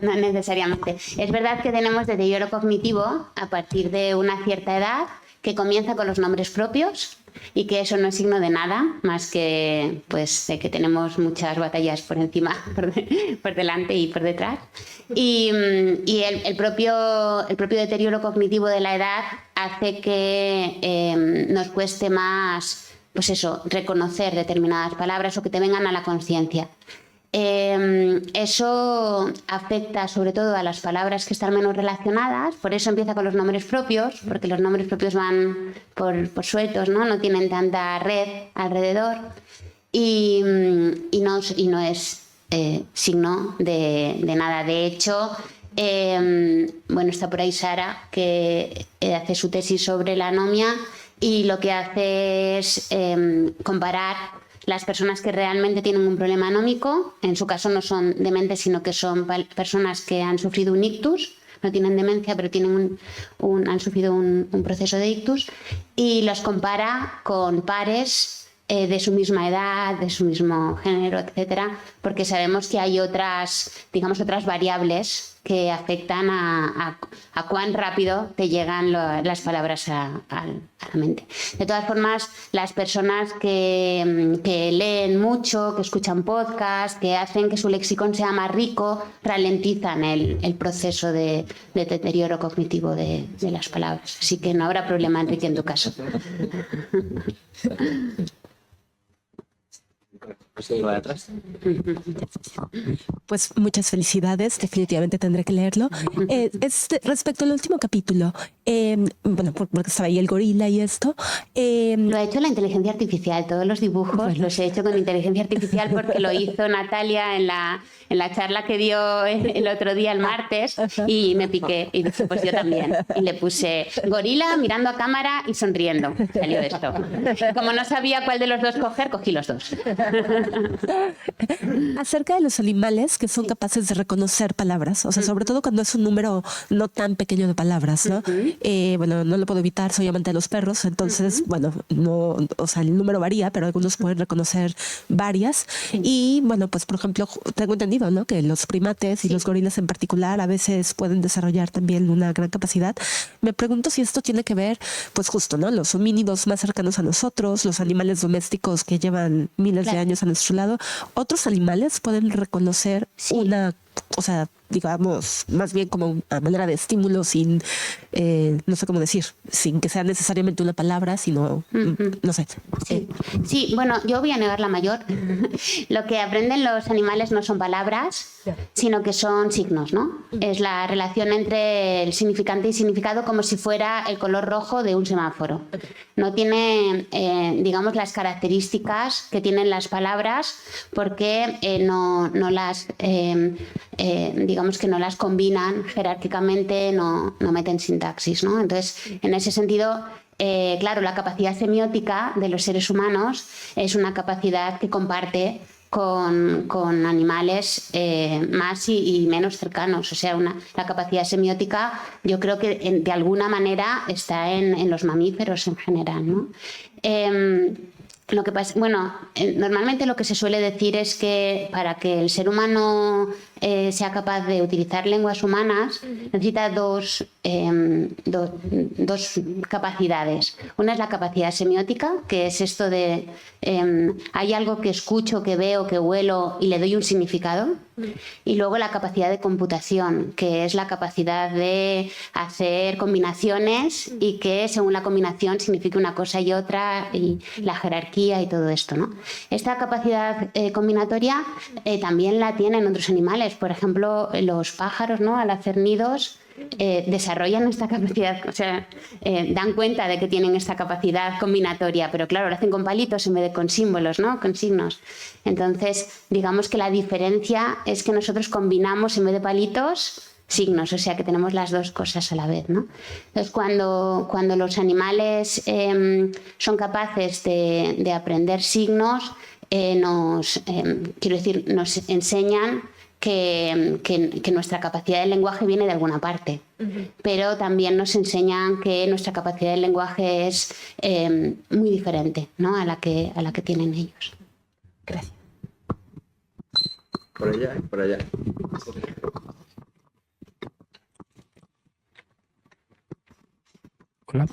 Speaker 2: No necesariamente. Es verdad que tenemos deterioro cognitivo a partir de una cierta edad, que comienza con los nombres propios, y que eso no es signo de nada, más que pues que tenemos muchas batallas por encima, por delante y por detrás. Y el propio deterioro cognitivo de la edad hace que nos cueste más, pues eso, reconocer determinadas palabras o que te vengan a la conciencia. Eso afecta sobre todo a las palabras que están menos relacionadas, por eso empieza con los nombres propios, porque los nombres propios van por sueltos, no tienen tanta red alrededor, y no es signo de nada. De hecho, Bueno, está por ahí Sara, que hace su tesis sobre la anomia y lo que hace es comparar las personas que realmente tienen un problema anómico. En su caso no son dementes, sino que son personas que han sufrido un ictus. No tienen demencia, pero tienen han sufrido un proceso de ictus, y los compara con pares de su misma edad, de su mismo género, etcétera, porque sabemos que hay otras variables que afectan a cuán rápido te llegan las palabras a la mente. De todas formas, las personas que leen mucho, que escuchan podcasts, que hacen que su lexicón sea más rico, ralentizan el proceso de deterioro cognitivo de las palabras. Así que no habrá problema, Enrique, en tu caso.
Speaker 6: Pues muchas felicidades, definitivamente tendré que leerlo. Respecto al último capítulo, bueno, porque estaba ahí el gorila y esto.
Speaker 2: Lo ha hecho la inteligencia artificial, todos los dibujos los he hecho con inteligencia artificial porque lo hizo Natalia en la charla que dio el otro día, el martes, y me piqué y dije, pues yo también. Y le puse gorila mirando a cámara y sonriendo. Salió esto. Como no sabía cuál de los dos coger, cogí los dos.
Speaker 6: Acerca de los animales que son capaces de reconocer palabras, o sea, sobre todo cuando es un número no tan pequeño de palabras, ¿no? Bueno, no lo puedo evitar, soy amante de los perros, entonces, bueno, no, o sea, el número varía, pero algunos pueden reconocer varias. Y bueno, pues por ejemplo, tengo entendido, ¿no?, que los primates y los gorilas en particular a veces pueden desarrollar también una gran capacidad. Me pregunto si esto tiene que ver, pues justo, ¿no?, los homínidos más cercanos a nosotros, los animales domésticos que llevan miles de años a nuestro lado. ¿Otros animales pueden reconocer una, o sea, digamos, más bien como una manera de estímulo sin, no sé cómo decir, sin que sea necesariamente una palabra, sino, no sé?
Speaker 2: Sí, bueno, yo voy a negar la mayor. Lo que aprenden los animales no son palabras, sino que son signos, ¿no? Es la relación entre el significante y significado, como si fuera el color rojo de un semáforo. No tiene, digamos, las características que tienen las palabras porque no las, digamos que no las combinan jerárquicamente, no meten sintaxis, ¿no? Entonces, en ese sentido, claro, la capacidad semiótica de los seres humanos es una capacidad que comparte con animales más y menos cercanos. O sea, la capacidad semiótica yo creo que de alguna manera está en los mamíferos en general, ¿no? Lo que pasa, bueno, normalmente lo que se suele decir es que para que el ser humano sea capaz de utilizar lenguas humanas necesita dos capacidades. Una es la capacidad semiótica, que es esto de hay algo que escucho, que veo, que huelo y le doy un significado. Y luego la capacidad de computación, que es la capacidad de hacer combinaciones y que según la combinación signifique una cosa y otra, y la jerarquía y todo esto, ¿no? Esta capacidad combinatoria también la tienen otros animales. Por ejemplo, los pájaros, ¿no?, al hacer nidos, desarrollan esta capacidad, o sea, dan cuenta de que tienen esta capacidad combinatoria, pero claro, lo hacen con palitos en vez de con símbolos, ¿no?, con signos. Entonces, digamos que la diferencia es que nosotros combinamos en vez de palitos signos, o sea que tenemos las dos cosas a la vez, ¿no? Entonces, cuando los animales son capaces de aprender signos, nos enseñan que nuestra capacidad de lenguaje viene de alguna parte, pero también nos enseñan que nuestra capacidad de lenguaje es muy diferente, ¿no?, a la que tienen ellos.
Speaker 6: Gracias.
Speaker 5: Por allá, por allá.
Speaker 7: Hola.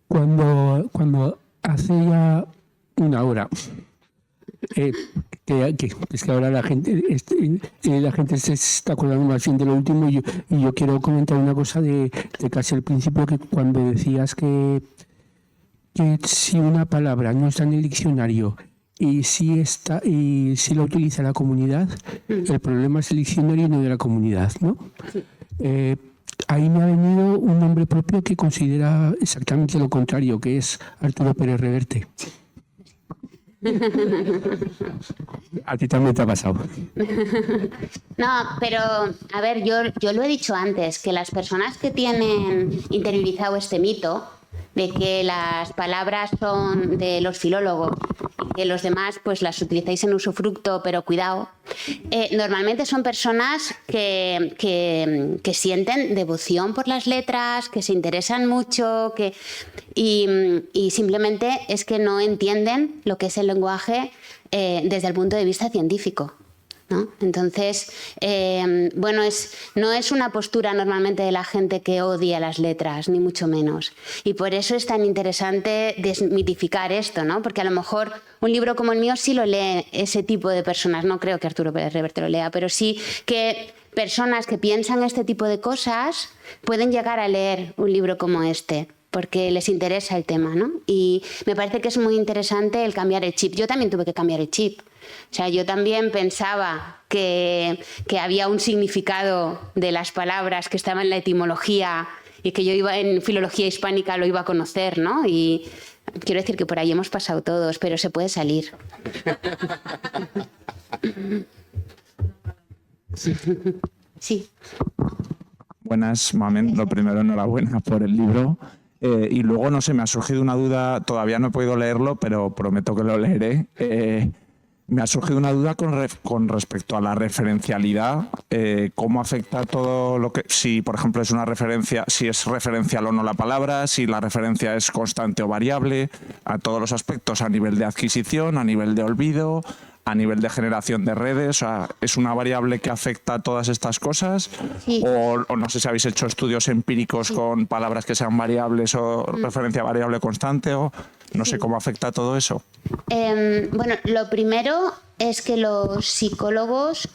Speaker 7: Cuando hace ya una hora que es que ahora la gente se está acordando más bien de lo último, y yo quiero comentar una cosa de casi al principio, que cuando decías que si una palabra no está en el diccionario y si la utiliza la comunidad, el problema es el diccionario y no de la comunidad, ¿no? Ahí me ha venido un nombre propio que considera exactamente lo contrario, que es Arturo Pérez Reverte. A ti también te ha pasado.
Speaker 2: No, pero a ver, yo lo he dicho antes, que las personas que tienen interiorizado este mito de que las palabras son de los filólogos y que los demás pues las utilizáis en usufructo, pero cuidado, normalmente son personas que sienten devoción por las letras, que se interesan mucho, y simplemente es que no entienden lo que es el lenguaje desde el punto de vista científico, ¿no? Entonces, bueno, no es una postura normalmente de la gente que odia las letras, ni mucho menos. Y por eso es tan interesante desmitificar esto, ¿no? Porque a lo mejor un libro como el mío sí lo lee ese tipo de personas. No creo que Arturo Pérez Reverte lo lea, pero sí que personas que piensan este tipo de cosas pueden llegar a leer un libro como este, porque les interesa el tema, ¿no? Y me parece que es muy interesante el cambiar el chip. Yo también tuve que cambiar el chip. O sea, yo también pensaba que había un significado de las palabras que estaba en la etimología y que yo iba en filología hispánica lo iba a conocer, ¿no? Y quiero decir que por ahí hemos pasado todos, pero se puede salir. Sí.
Speaker 8: Buenas, Mamen. Lo primero, enhorabuena por el libro. Y luego, no sé, me ha surgido una duda, todavía no he podido leerlo, pero prometo que lo leeré. Me ha surgido una duda con respecto a la referencialidad, cómo afecta todo lo que, si por ejemplo es una referencia, si es referencial o no la palabra, si la referencia es constante o variable, a todos los aspectos, a nivel de adquisición, a nivel de olvido, a nivel de generación de redes. O sea, ¿es una variable que afecta a todas estas cosas?
Speaker 2: Sí.
Speaker 8: O no sé si habéis hecho estudios empíricos con palabras que sean variables o referencia variable constante, o no sé cómo afecta todo eso.
Speaker 2: Bueno, lo primero es que los psicólogos,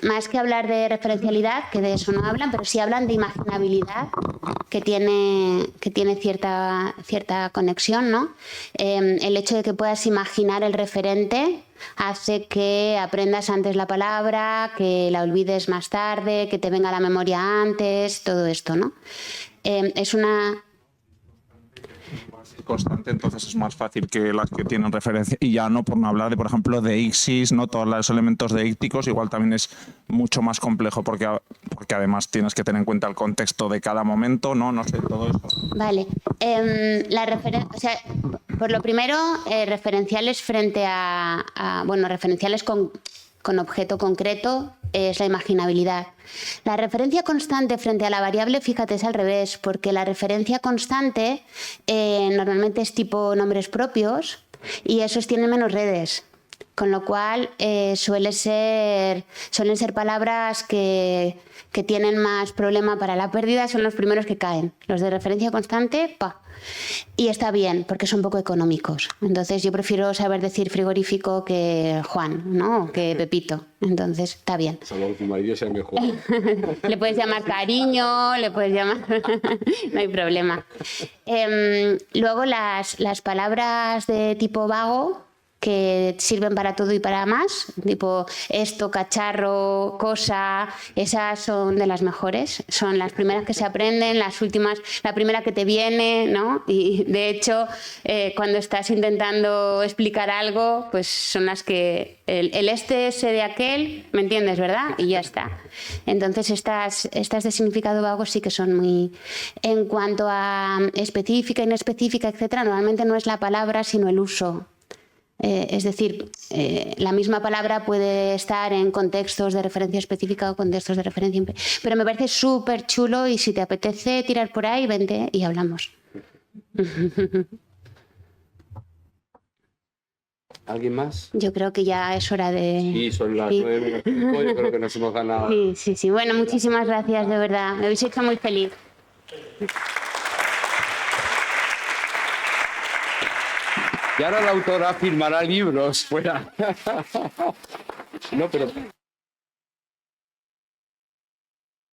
Speaker 2: más que hablar de referencialidad, que de eso no hablan, pero sí hablan de imaginabilidad, que tiene cierta conexión, ¿no? El hecho de que puedas imaginar el referente hace que aprendas antes la palabra, que la olvides más tarde, que te venga a la memoria antes, todo esto, ¿no? Es una...
Speaker 8: constante, entonces es más fácil que las que tienen referencia, y ya no por no hablar de, por ejemplo, de ixis, no todos los elementos deícticos, igual también es mucho más complejo porque además tienes que tener en cuenta el contexto de cada momento, no sé, todo eso.
Speaker 2: Vale. O sea, por lo primero, referenciales frente bueno, referenciales con objeto concreto es la imaginabilidad. La referencia constante frente a la variable, fíjate, es al revés, porque la referencia constante normalmente es tipo nombres propios y esos tienen menos redes, con lo cual suelen ser palabras que tienen más problema para la pérdida, son los primeros que caen. Los de referencia constante, ¡pa! Y está bien, porque son poco económicos. Entonces yo prefiero saber decir frigorífico que Juan, ¿no? O que Pepito. Entonces está bien.
Speaker 1: Salvo que tu marido sea mejor.
Speaker 2: Le puedes llamar cariño, le puedes llamar... no hay problema. Luego las palabras de tipo vago, que sirven para todo y para más, tipo esto, cacharro, cosa, esas son de las mejores, son las primeras que se aprenden, las últimas, la primera que te viene, ¿no? Y de hecho, cuando estás intentando explicar algo, pues son las que, ese de aquel, ¿me entiendes, verdad? Y ya está. Entonces estas de significado vago sí que son muy... En cuanto a específica, inespecífica, etcétera, normalmente no es la palabra, sino el uso. Es decir, la misma palabra puede estar en contextos de referencia específica o contextos de referencia... Pero me parece súper chulo y si te apetece tirar por ahí, vente y hablamos.
Speaker 1: ¿Alguien más?
Speaker 2: Yo creo que ya es hora de...
Speaker 1: Sí, son las 9:05, yo creo que nos hemos ganado.
Speaker 2: Sí. Bueno, muchísimas gracias, de verdad. Me habéis hecho muy feliz.
Speaker 1: Y ahora la autora firmará libros fuera. No, pero...